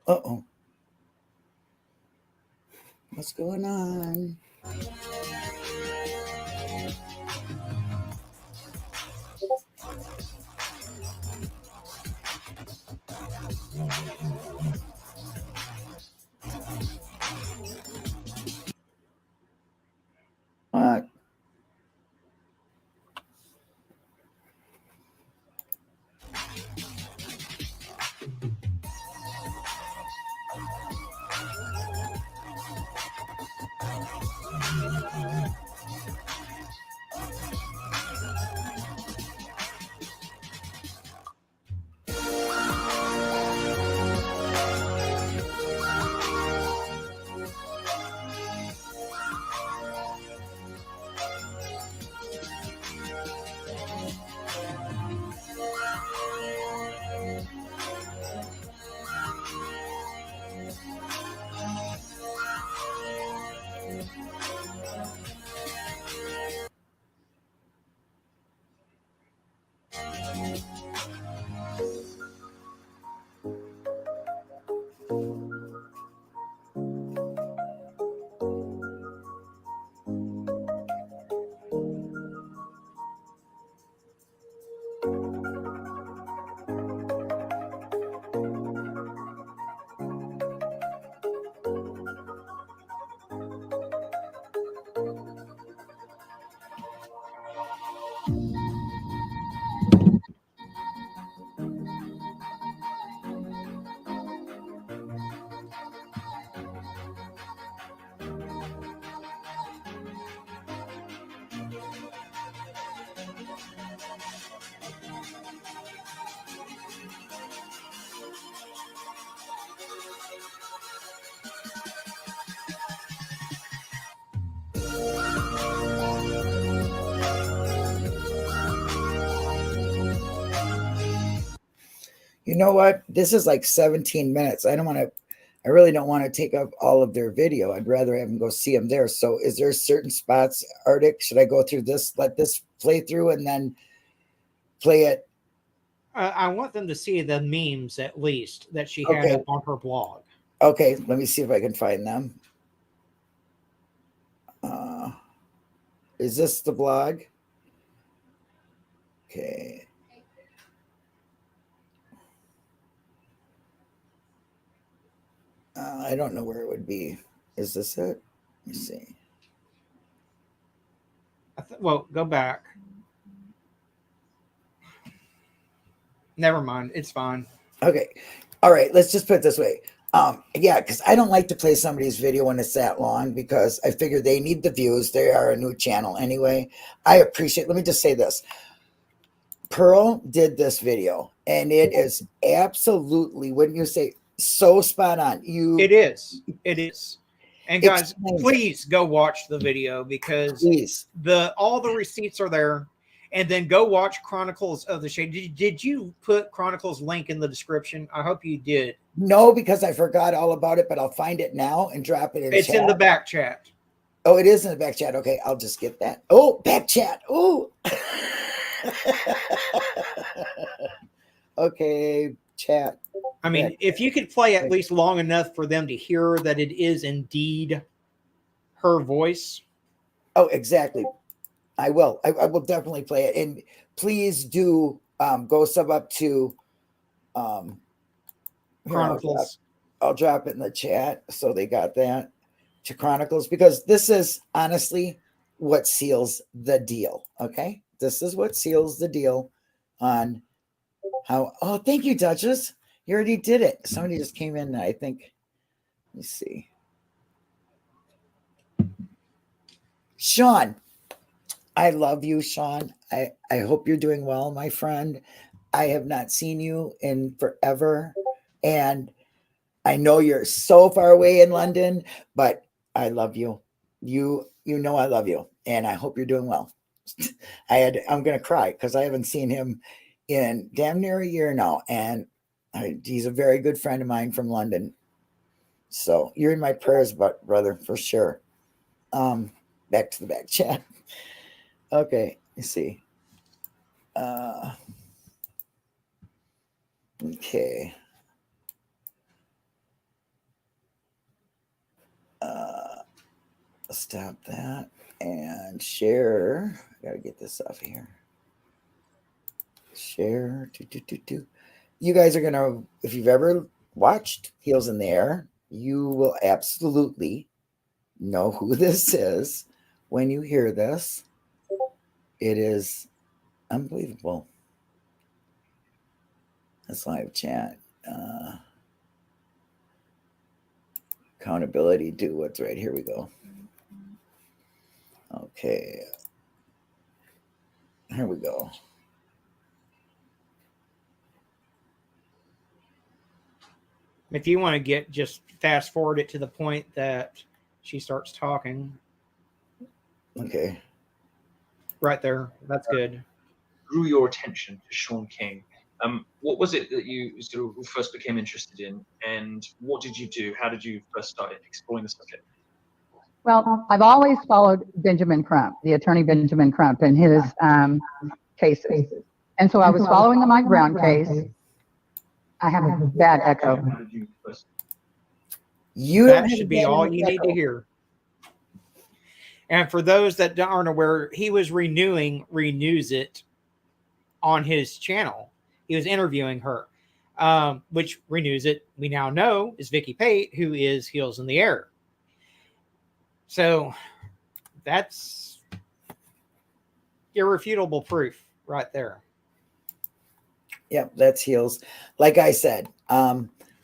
Uh-oh. What's going on? What? You know what? This is like 17 minutes. I really don't want to take up all of their video. I'd rather have them go see them there. So is there certain spots, Arctic? Should I go through this, let this play through and then play it? I want them to see the memes at least that she had Okay. up on her blog. Okay, let me see if I can find them. Is this the blog? Okay. I don't know where it would be. Is this it? Let me see. Well, go back. Never mind. It's fine. Okay. All right. Let's just put it this way. Yeah, because I don't like to play somebody's video when it's that long because I figure they need the views. They are a new channel anyway. I appreciate, let me just say this. Pearl did this video and it is absolutely, wouldn't you say, so spot on. It is. And guys, Explains it. please go watch the video because Please. all the receipts are there. And then go watch Chronicles of the Shade. Did you put Chronicles link in the description? I hope you did. No, because I forgot all about it, but I'll find it now and drop it in It's chat. in the back chat. Oh, it is in the back chat. Okay, I'll just get that. Oh, back chat. Oh. Okay, chat. I mean, if you could play at least long enough for them to hear that it is indeed her voice. Oh, exactly. I will. I will definitely play it. And please do go sub up to Chronicles. I'll drop it in the chat so they got that to Chronicles because this is honestly what seals the deal. Okay. This is what seals the deal on how. Oh, thank you, Duchess. You already did it. Somebody just came in, I think. Let me see. Sean. I love you, Sean. I hope you're doing well, my friend. I have not seen you in forever. And I know you're so far away in London, but I love you. You know I love you. And I hope you're doing well. I'm going to cry because I haven't seen him in damn near a year now. And he's a very good friend of mine from London. So you're in my prayers, brother, for sure. Back to the back chat. Okay, let's see. Okay. Stop that and share. I gotta get this off here. Share. You guys are gonna, if you've ever watched Heels in the Air, you will absolutely know who this is when you hear this. It is unbelievable. That's live chat. Accountability, do what's right. Here we go. Okay. Here we go. If you want to get, just fast forward it to the point that she starts talking. Okay. Right there. That's good. Drew your attention to Sean King. What was it that you sort of first became interested in, and what did you do? How did you first start exploring the subject? Well, I've always followed Benjamin Crump, the attorney Benjamin Crump, and his cases. And so I was following the Mike Brown case. I have a bad echo. How did you first? That should be all you need to hear. And for those that aren't aware, he was renews it on his channel. He was interviewing her, which renews it, we now know, is Vicky Pate, who is Heels in the Air. So that's irrefutable proof right there. Yep, that's Heels. Like I said,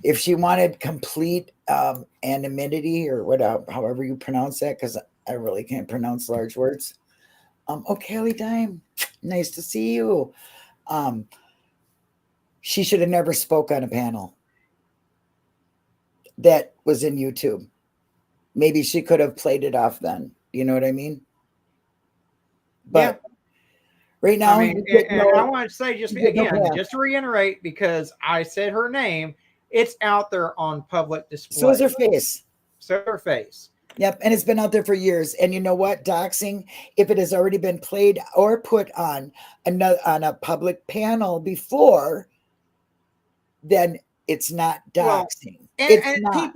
if she wanted complete anonymity or whatever, however you pronounce that, because I really can't pronounce large words. Oh, Kelly Dime, nice to see you. She should have never spoke on a panel that was in YouTube. Maybe she could have played it off then. You know what I mean? But right now, I mean, and I want to say just to reiterate, because I said her name, it's out there on public display. So is her face. So her face. Yep, and it's been out there for years. And you know what? Doxing, if it has already been played or put on a public panel before, then it's not doxing. Well, and not.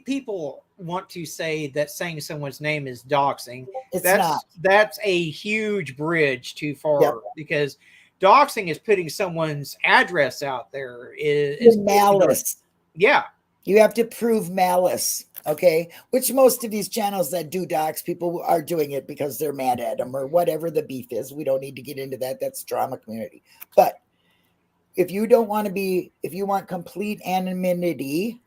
people want to say that saying someone's name is doxing. It's not. That's a huge bridge too far, because doxing is putting someone's address out there. Is malice. Yeah. You have to prove malice, okay? Which most of these channels that do dox people are doing it because they're mad at them or whatever the beef is. We don't need to get into that. That's drama community. But if you don't want to be, if you want complete anonymity,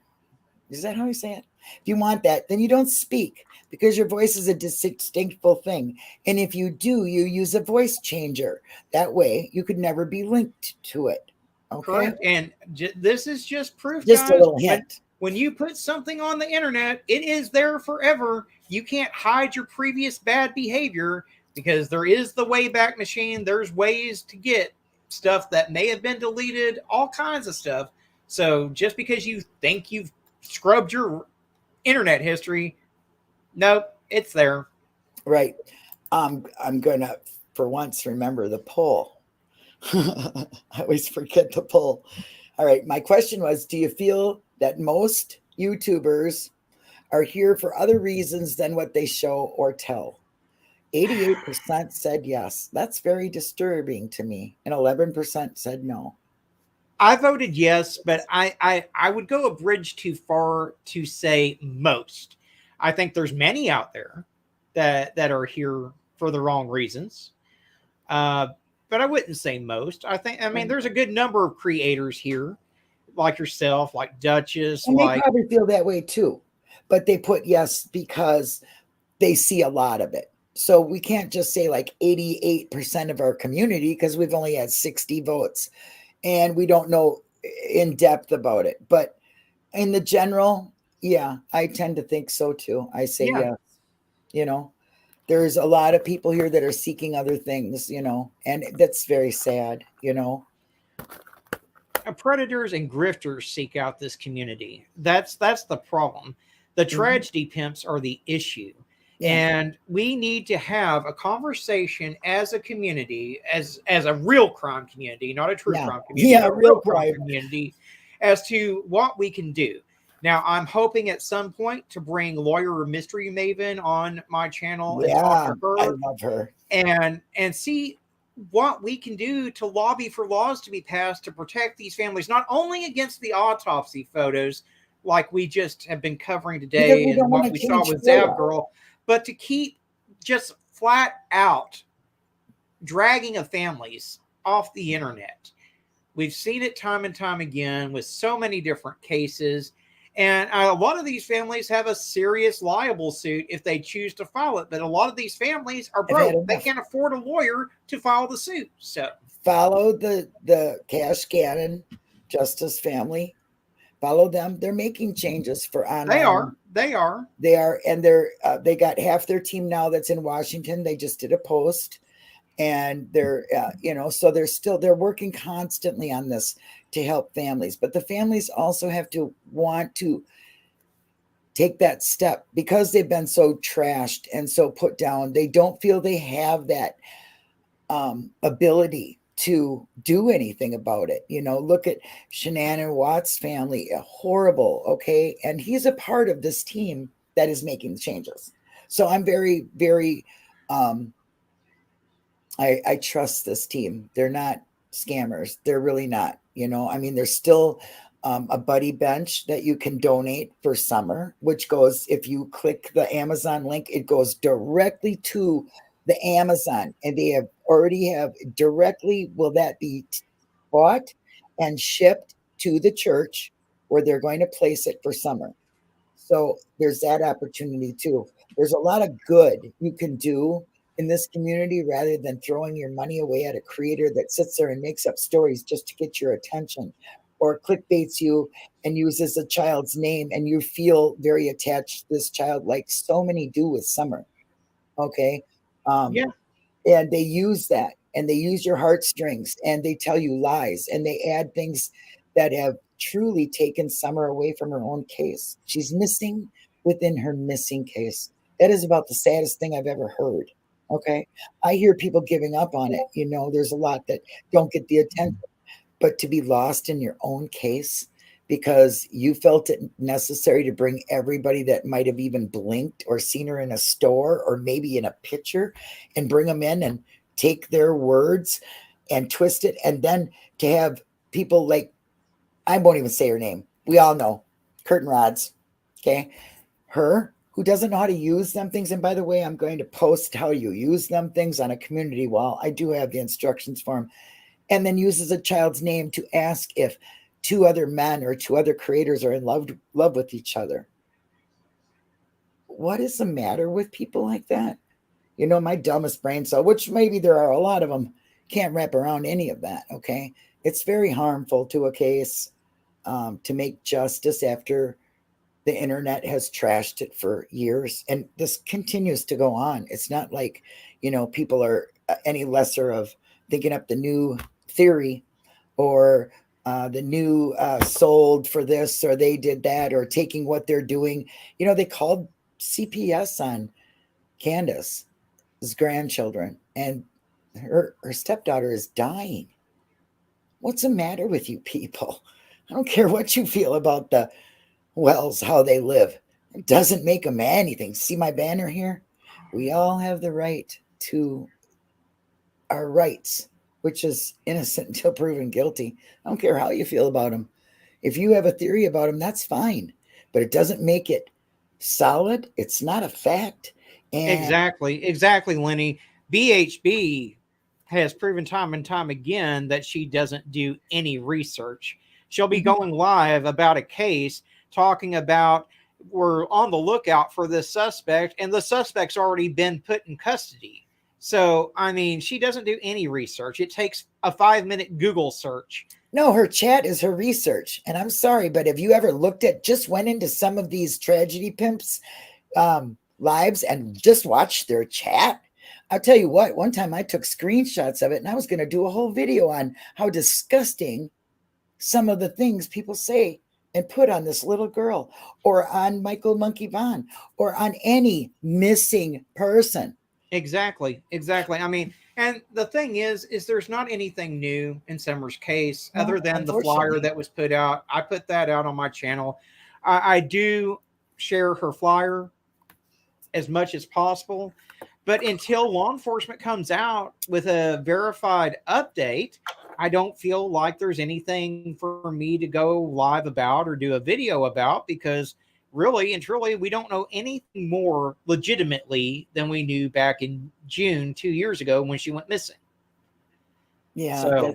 is that how you say it? If you want that, then you don't speak, because your voice is a distinctful thing. And if you do, you use a voice changer. That way you could never be linked to it. Okay. Correct. And this is just proof. Just guys, a little hint. When you put something on the internet, it is there forever. You can't hide your previous bad behavior, because there is the Wayback Machine. There's ways to get stuff that may have been deleted, all kinds of stuff. So just because you think you've scrubbed your internet history, nope, it's there. Right. I'm gonna, for once, remember the poll. I always forget the poll. All right. My question was, do you feel that most YouTubers are here for other reasons than what they show or tell? 88% said yes. That's very disturbing to me. And 11% said no. I voted yes, but I would go a bridge too far to say most. I think there's many out there that are here for the wrong reasons. But I wouldn't say most. I mean, there's a good number of creators here, like yourself, like Duchess. And they probably feel that way too. But they put yes because they see a lot of it. So we can't just say like 88% of our community, because we've only had 60 votes. And we don't know in depth about it. But in the general, yeah, I tend to think so too. I say yes. You know, there's a lot of people here that are seeking other things, you know, and that's very sad, you know. Predators and grifters seek out this community. That's the problem. The tragedy pimps are the issue. Yeah. And we need to have a conversation as a community, as a real crime community, not a true crime community. Yeah, a real crime community, as to what we can do. Now, I'm hoping at some point to bring Lawyer Mystery Maven on my channel and talk Yeah, to I her love her. and see what we can do to lobby for laws to be passed to protect these families, not only against the autopsy photos like we just have been covering Because today we and don't want what to we saw change with FOIA. Zab Girl, but to keep just flat out dragging of families off the internet. We've seen it time and time again with so many different cases. And a lot of these families have a serious liable suit if they choose to file it. But a lot of these families are I've had broke. They enough. can't afford a lawyer to file the suit. So Follow the Cash Gannon Justice family. Follow them. They're making changes for online. they are. They are, and they got half their team now that's in Washington. They just did a post, and they're so they're working constantly on this to help families. But the families also have to want to take that step because they've been so trashed and so put down. They don't feel they have that ability to do anything about it. Look at Shanann Watts' family, horrible. Okay. And he's a part of this team that is making the changes. So I'm very, very, I trust this team. They're not scammers. They're really not, there's still a buddy bench that you can donate for summer, which goes, if you click the Amazon link, it goes directly to the Amazon, and they already have directly, will that be bought and shipped to the church where they're going to place it for summer. So there's that opportunity too. There's a lot of good you can do in this community rather than throwing your money away at a creator that sits there and makes up stories just to get your attention, or clickbaits you and uses a child's name, and you feel very attached to this child, like so many do with Summer. Okay. Yeah. And they use that, and they use your heartstrings, and they tell you lies, and they add things that have truly taken Summer away from her own case. She's missing within her missing case. That is about the saddest thing I've ever heard. Okay. I hear people giving up on it. There's a lot that don't get the attention, but to be lost in your own case because you felt it necessary to bring everybody that might have even blinked or seen her in a store or maybe in a picture and bring them in and take their words and twist it. And then to have people like, I won't even say her name. We all know Curtain Rods. Okay. Her, who doesn't know how to use them things. And by the way, I'm going to post how you use them things on a community wall. I do have the instructions for them. And then uses a child's name to ask if two other men or two other creators are in love with each other. What is the matter with people like that? My dumbest brain cell, which maybe there are a lot of them, can't wrap around any of that. Okay. It's very harmful to a case to make justice after the internet has trashed it for years. And this continues to go on. It's not like, people are any lesser of thinking up the new theory or the new sold for this, or they did that, or taking what they're doing. They called CPS on Candace's grandchildren, and her stepdaughter is dying. What's the matter with you people? I don't care what you feel about the Wells, how they live. It doesn't make them anything. See my banner here? We all have the right to our rights, which is innocent until proven guilty. I don't care how you feel about them. If you have a theory about them, that's fine, but it doesn't make it solid. It's not a fact. And Exactly, Lenny. BHB has proven time and time again that she doesn't do any research. She'll be going live about a case talking about we're on the lookout for this suspect, and the suspect's already been put in custody. So, she doesn't do any research. It takes a 5-minute Google search. No, her chat is her research. And I'm sorry, but have you ever went into some of these tragedy pimps lives and just watched their chat? I'll tell you what, one time I took screenshots of it, and I was going to do a whole video on how disgusting some of the things people say and put on this little girl, or on Michael Monkey Vaughn, or on any missing person. Exactly. And the thing is there's not anything new in Summer's case other than the flyer that was put out. I put that out on my channel. I do share her flyer as much as possible. But until law enforcement comes out with a verified update, I don't feel like there's anything for me to go live about or do a video about, because really and truly, we don't know anything more legitimately than we knew back in June 2 years ago when she went missing. Yeah, So,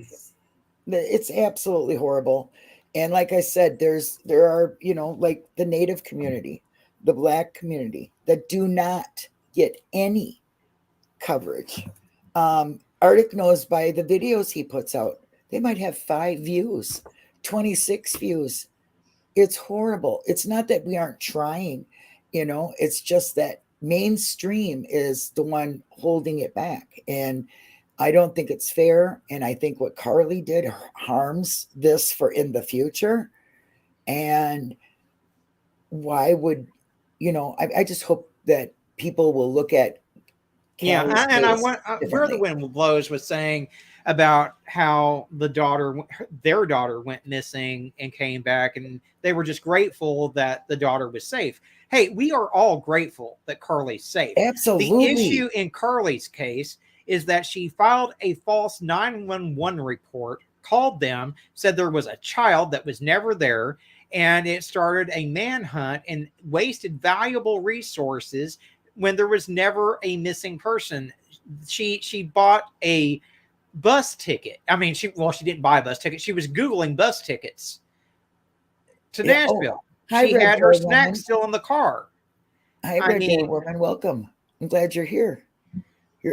it's absolutely horrible. And like I said, there are, like the Native community, the Black community that do not get any coverage. Arctic knows by the videos he puts out, they might have 5 views, 26 views. It's horrible. It's not that we aren't trying, it's just that mainstream is the one holding it back. And I don't think it's fair. And I think what Carly did harms this for in the future. And why would, I just hope that people will look at yeah, Callie's and I case want where the differently. wind blows was saying about how their daughter went missing and came back, and they were just grateful that the daughter was safe. Hey, we are all grateful that Carly's safe. Absolutely. The issue in Carly's case is that she filed a false 911 report, called them, said there was a child that was never there, and it started a manhunt and wasted valuable resources when there was never a missing person. She bought a bus ticket. I mean, she didn't buy a bus ticket. She was Googling bus tickets to Nashville. Hi, She Red had her Door snacks Woman. still in the car. Hi, Red Door Woman. Welcome. I'm glad you're here.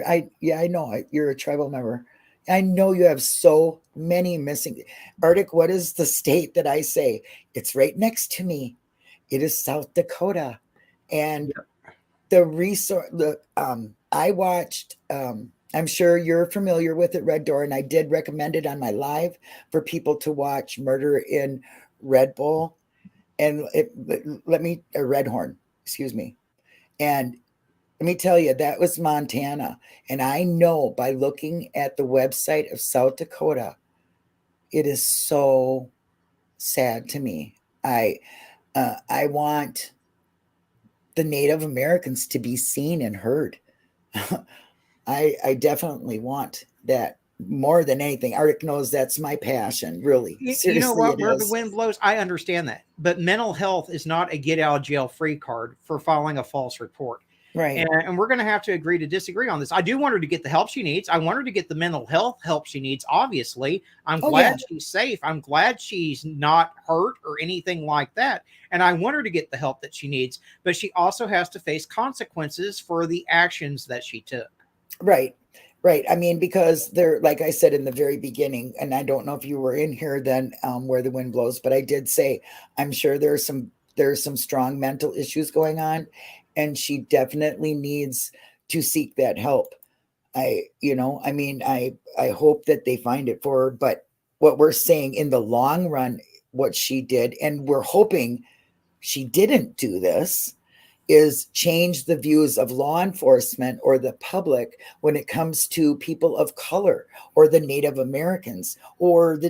I know you're a tribal member. I know you have so many missing. Arctic, what is the state that I say? It's right next to me. It is South Dakota. And the resource, I watched, I'm sure you're familiar with it, Red Door, and I did recommend it on my live for people to watch Murder in Red Bull and Red Horn, excuse me. And let me tell you, that was Montana. And I know by looking at the website of South Dakota, it is so sad to me. I want the Native Americans to be seen and heard. I definitely want that more than anything. Arctic knows that's my passion, really. Seriously, you know what? Where the wind blows, I understand that. But mental health is not a get out of jail free card for filing a false report. Right. And we're going to have to agree to disagree on this. I do want her to get the help she needs. I want her to get the mental health help she needs, obviously. I'm glad she's safe. I'm glad she's not hurt or anything like that. And I want her to get the help that she needs. But she also has to face consequences for the actions that she took. Right. Right. I mean, because they're, like I said in the very beginning, and I don't know if you were in here then where the wind blows, but I did say, I'm sure there's some strong mental issues going on. And she definitely needs to seek that help. I hope that they find it for her. But what we're saying in the long run, what she did, and we're hoping she didn't do this, is change the views of law enforcement or the public when it comes to people of color or the Native Americans or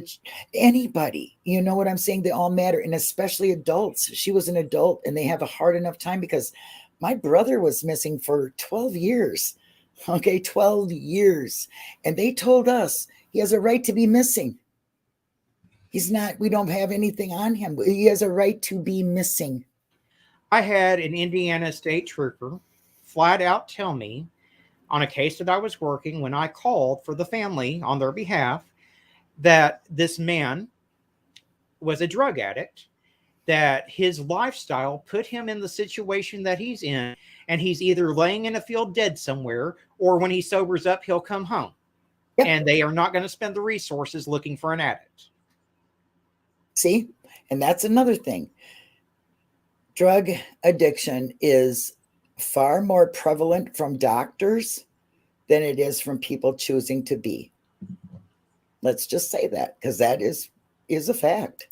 anybody. You know what I'm saying? They all matter. And especially adults. She was an adult and they have a hard enough time because my brother was missing for 12 years. Okay, 12 years. And they told us he has a right to be missing. We don't have anything on him. He has a right to be missing. I had an Indiana state trooper flat out tell me on a case that I was working when I called for the family on their behalf that this man was a drug addict, that his lifestyle put him in the situation that he's in, and he's either laying in a field dead somewhere, or when he sobers up, he'll come home. Yep. And they are not going to spend the resources looking for an addict. See? And that's another thing. Drug addiction is far more prevalent from doctors than it is from people choosing to be. Let's just say that, because that is a fact.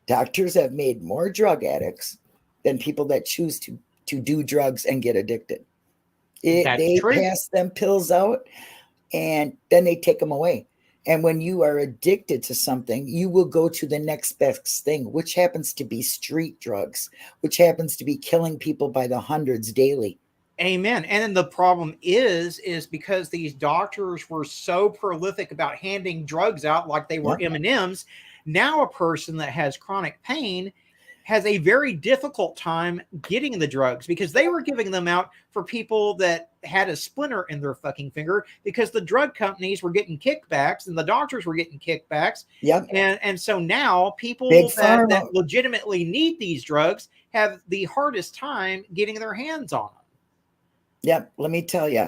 Doctors have made more drug addicts than people that choose to do drugs and get addicted. They pass them pills out and then they take them away. And when you are addicted to something, you will go to the next best thing, which happens to be street drugs, which happens to be killing people by the hundreds daily. Amen. And then the problem is because these doctors were so prolific about handing drugs out like they were M&Ms. Now a person that has chronic pain has a very difficult time getting the drugs because they were giving them out for people that had a splinter in their fucking finger because the drug companies were getting kickbacks and the doctors were getting kickbacks. Yep. And so now people that legitimately need these drugs have the hardest time getting their hands on them. Yep. Let me tell you,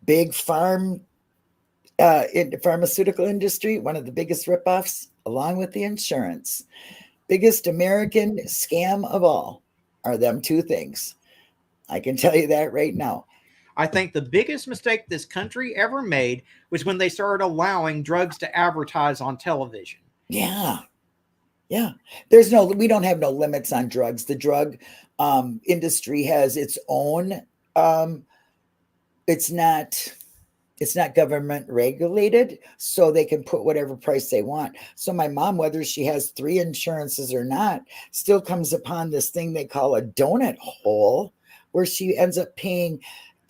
big in the pharmaceutical industry, one of the biggest ripoffs, along with the insurance. Biggest American scam of all are them two things. I can tell you that right now. I think the biggest mistake this country ever made was when they started allowing drugs to advertise on television. Yeah. Yeah. We don't have no limits on drugs. The drug industry has its own, it's not government regulated, so they can put whatever price they want. So my mom, whether she has 3 insurances or not, still comes upon this thing they call a donut hole, where she ends up paying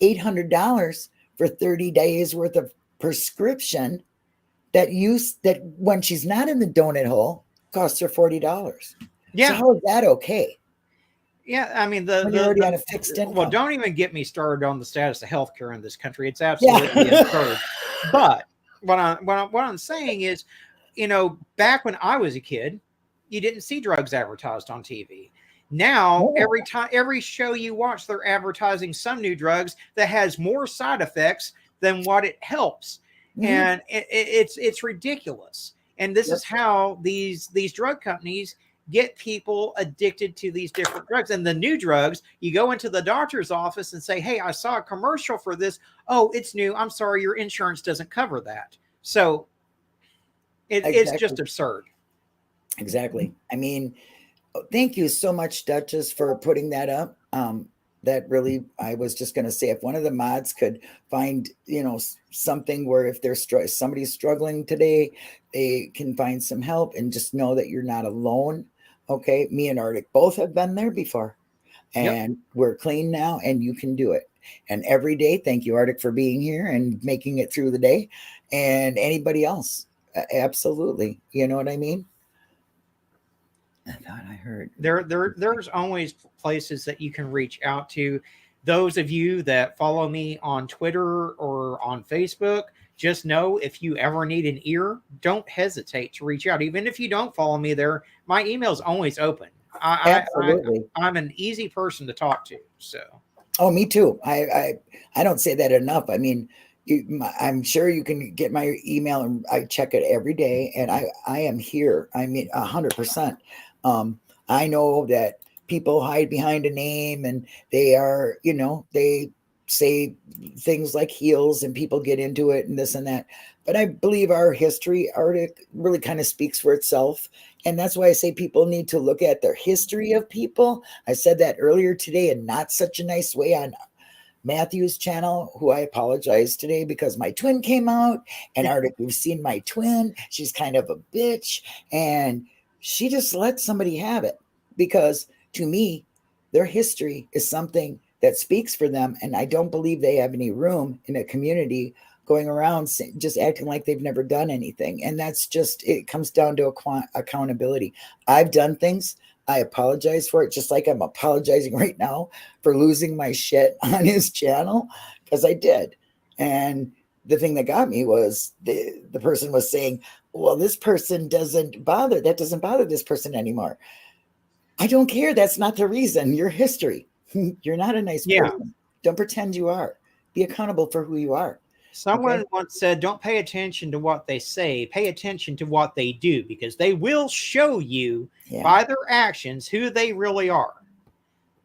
$800 for 30 days worth of prescription that when she's not in the donut hole costs her $40. Yeah. So how is that okay? Yeah, I mean When you're already on a fixed income. Well, don't even get me started on the status of healthcare in this country. It's absolutely absurd. But what I'm saying is, back when I was a kid, you didn't see drugs advertised on TV. Now, every show you watch, they're advertising some new drugs that has more side effects than what it helps, and it's ridiculous. And this is how these drug companies get people addicted to these different drugs. And the new drugs, you go into the doctor's office and say, hey, I saw a commercial for this. Oh, it's new. I'm sorry, your insurance doesn't cover that. So it's just absurd. Exactly. I mean, thank you so much, Duchess, for putting that up. That really, I was just going to say, if one of the mods could find, something where if somebody's struggling today, they can find some help and just know that you're not alone. Okay. Me and Arctic both have been there before, and we're clean now, and you can do it. And every day, thank you, Arctic, for being here and making it through the day, and anybody else. Absolutely. You know what I mean? I thought I heard there's always places that you can reach out to. Those of you that follow me on Twitter or on Facebook, just know if you ever need an ear, don't hesitate to reach out. Even if you don't follow me there, my email is always open. Absolutely. I'm an easy person to talk to. So. Oh, me too. I don't say that enough. I mean, I'm sure you can get my email, and I check it every day, and I am here. I mean, 100%. I know that people hide behind a name, and they are, they say things like heels, and people get into it and this and that. But I believe our history, Arctic, really kind of speaks for itself. And that's why I say people need to look at their history of people. I said that earlier today in not such a nice way on Matthew's channel, who I apologize today because my twin came out, and Arctic, you've seen my twin. She's kind of a bitch, and she just let somebody have it, because to me, their history is something that speaks for them. And I don't believe they have any room in a community going around just acting like they've never done anything. And that's just, it comes down to accountability. I've done things. I apologize for it, just like I'm apologizing right now for losing my shit on his channel, because I did. And the thing that got me was the person was saying, well, this person doesn't bother this person anymore. I don't care. That's not the reason. Your history. You're not a nice person. Don't pretend you are. Be accountable for who you are. Someone once said, don't pay attention to what they say. Pay attention to what they do, because they will show you by their actions who they really are.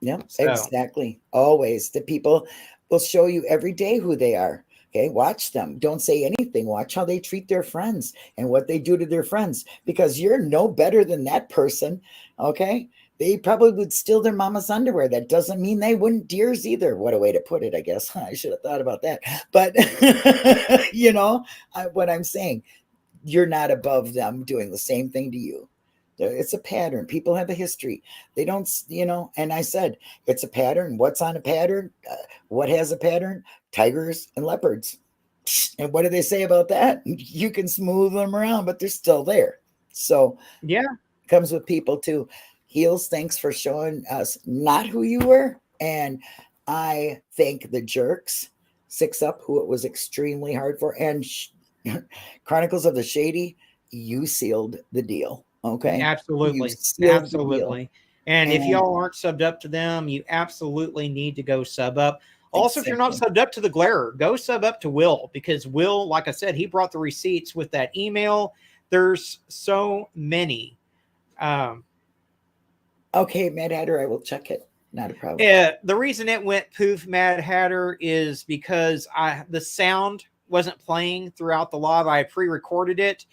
Yep, exactly. Always. The people will show you every day who they are. Okay, watch them. Don't say anything. Watch how they treat their friends and what they do to their friends, because you're no better than that person. Okay, they probably would steal their mama's underwear. That doesn't mean they wouldn't yours either. What a way to put it, I guess. I should have thought about that. But, what I'm saying, you're not above them doing the same thing to you. It's a pattern. People have a history. They don't, and I said, it's a pattern. What's on a pattern? What has a pattern? Tigers and leopards. And what do they say about that? You can smooth them around, but they're still there. So yeah, it comes with people too. Heels, thanks for showing us not who you were. And I thank the jerks, 6 Up, who it was extremely hard for. And Chronicles of the Shady, you sealed the deal. Okay. Absolutely. Absolutely. And if y'all aren't subbed up to them, you absolutely need to go sub up. Also, if you're not subbed up to the Glare, go sub up to Will, because Will, like I said, he brought the receipts with that email. There's so many. Okay, Mad Hatter, I will check it. Not a problem. The reason it went poof Mad Hatter is because the sound wasn't playing throughout the live. I pre-recorded it.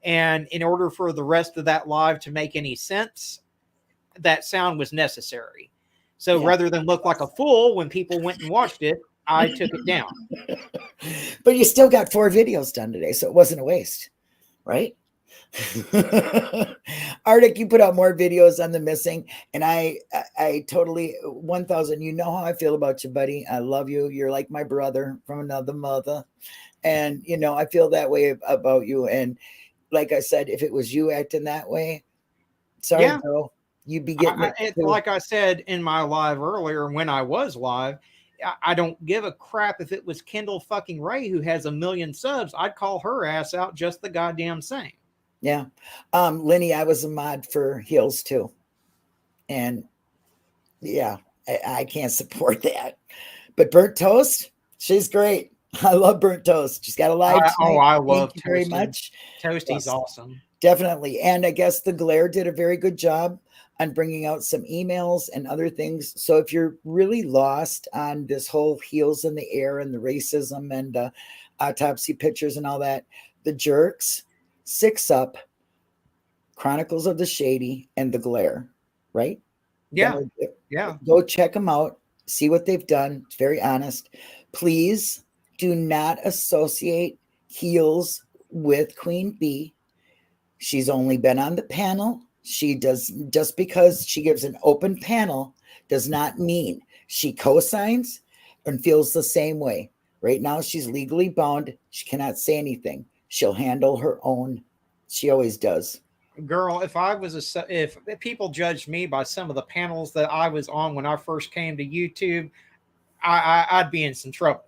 And in order for the rest of that live to make any sense, that sound was necessary. So rather than look like a fool when people went and watched it, I took it down. But you still got 4 videos done today, so it wasn't a waste, right? Arctic, you put out more videos on the missing, and I totally 1000. You know how I feel about you, buddy. I love you. You're like my brother from another mother, and I feel that way about you. And like I said, if it was you acting that way, sorry, bro, you'd be getting it. Like I said in my live earlier, when I was live, I don't give a crap if it was Kendall fucking Ray who has 1 million subs. I'd call her ass out just the goddamn same. Yeah. Lenny, I was a mod for Heels too. And yeah, I can't support that. But Burnt Toast, she's great. I love Burnt Toast. She's got a live. I love Thank you very much. Toasty's awesome. Definitely. And I guess the Glare did a very good job on bringing out some emails and other things. So if you're really lost on this whole Heels in the air and the racism and the autopsy pictures and all that, the jerks, 6 Up, Chronicles of the Shady, and the Glare, right? Yeah. Go check them out. See what they've done. It's very honest. Please do not associate Heels with Queen Bee. She's only been on the panel. She does, just because she gives an open panel does not mean she co-signs and feels the same way. Right now, she's legally bound. She cannot say anything. She'll handle her own. She always does. Girl, if people judged me by some of the panels that I was on when I first came to YouTube, I'd be in some trouble.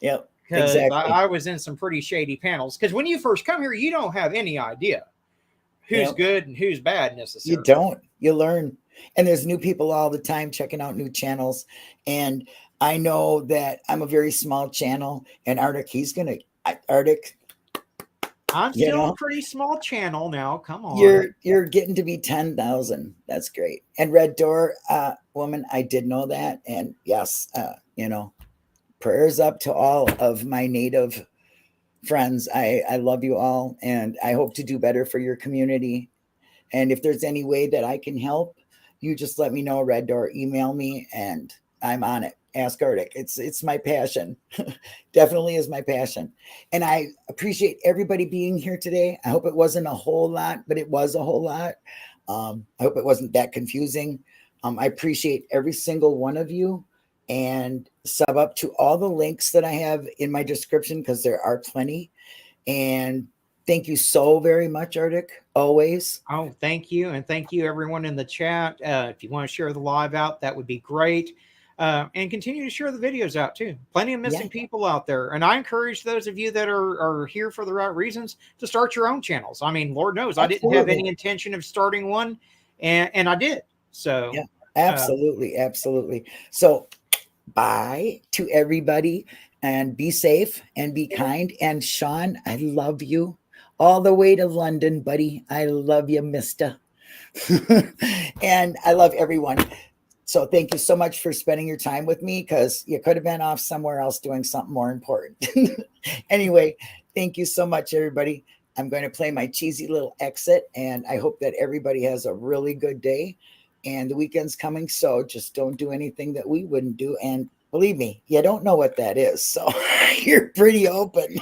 Yep, exactly. I was in some pretty shady panels. Because when you first come here, you don't have any idea who's good and who's bad necessarily. You don't. You learn. And there's new people all the time checking out new channels. And I know that I'm a very small channel. And Arctic, Arctic. I'm still a pretty small channel now. Come on. You're getting to be 10,000. That's great. And Red Door woman, I did know that. And yes, prayers up to all of my native friends. I love you all, and I hope to do better for your community. And if there's any way that I can help, you just let me know, Red Door, email me, and I'm on it. Ask Arctic. It's my passion. Definitely is my passion. And I appreciate everybody being here today. I hope it wasn't a whole lot, but it was a whole lot. I hope it wasn't that confusing. I appreciate every single one of you, and sub up to all the links that I have in my description, because there are plenty. And thank you so very much, Arctic, always. Oh, thank you. And thank you, everyone in the chat. If you want to share the live out, that would be great. And continue to share the videos out too. Plenty of missing people out there. And I encourage those of you that are here for the right reasons to start your own channels. I mean, Lord knows, I didn't have any intention of starting one, and I did. So yeah, absolutely. Absolutely. So bye to everybody, and be safe and be kind. And Sean, I love you all the way to London, buddy. I love you, mister. And I love everyone. So thank you so much for spending your time with me, because you could have been off somewhere else doing something more important. Anyway, thank you so much, everybody. I'm going to play my cheesy little exit, and I hope that everybody has a really good day. And the weekend's coming, so just don't do anything that we wouldn't do. And believe me, you don't know what that is, so you're pretty open.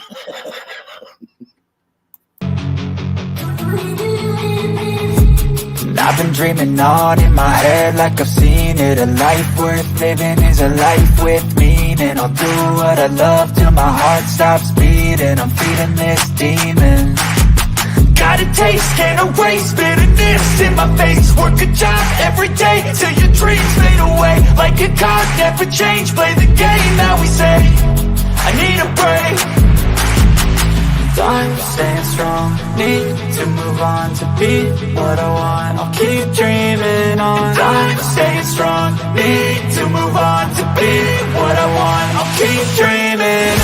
And I've been dreaming on in my head like I've seen it. A life worth living is a life with meaning. I'll do what I love till my heart stops beating. I'm feeding this demon. Got a taste, can't erase bitterness in my face. Work a job every day till your dreams fade away. Like a card, never change, play the game that we say. I need a break. I'm staying strong, need to move on to be what I want. I'll keep dreaming on. I'm staying strong, need to move on to be what I want. I'll keep dreaming